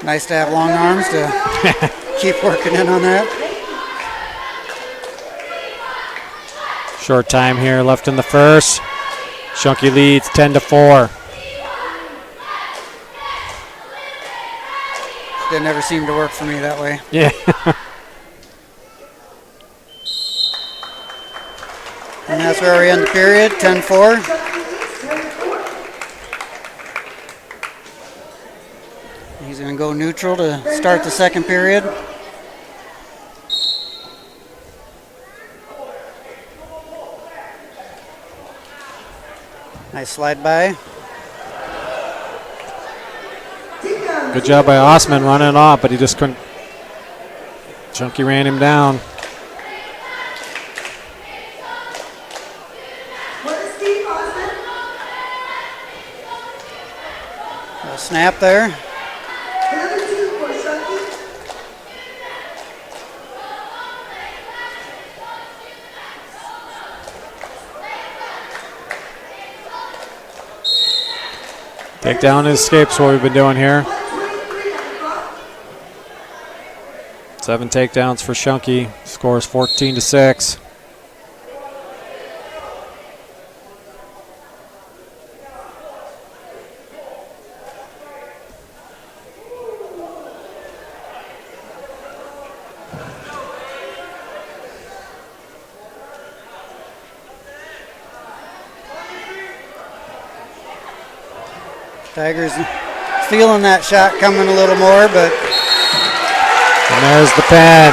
Nice to have long arms to keep working in on that. Short time here left in the first. Shunky leads 10-4. That never seemed to work for me that way. Yeah. And that's where we end the period, 10-4. He's going to go neutral to start the second period. Nice slide by. Good job by Osman running it off, but he just couldn't. Shunky ran him down. A snap there. Another 2 for Shunky. Takedown and escapes what we've been doing here. 123 on the clock. 7 takedowns for Shunky. Scores 14-6. Tigers feeling that shot coming a little more, but. And there's the pen.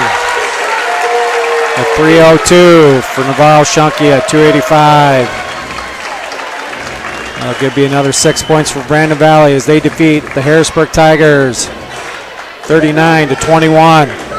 A 3:02 for Navarro Shunky at 285. That'll give you another 6 points for Brandon Valley as they defeat the Harrisburg Tigers 39-21.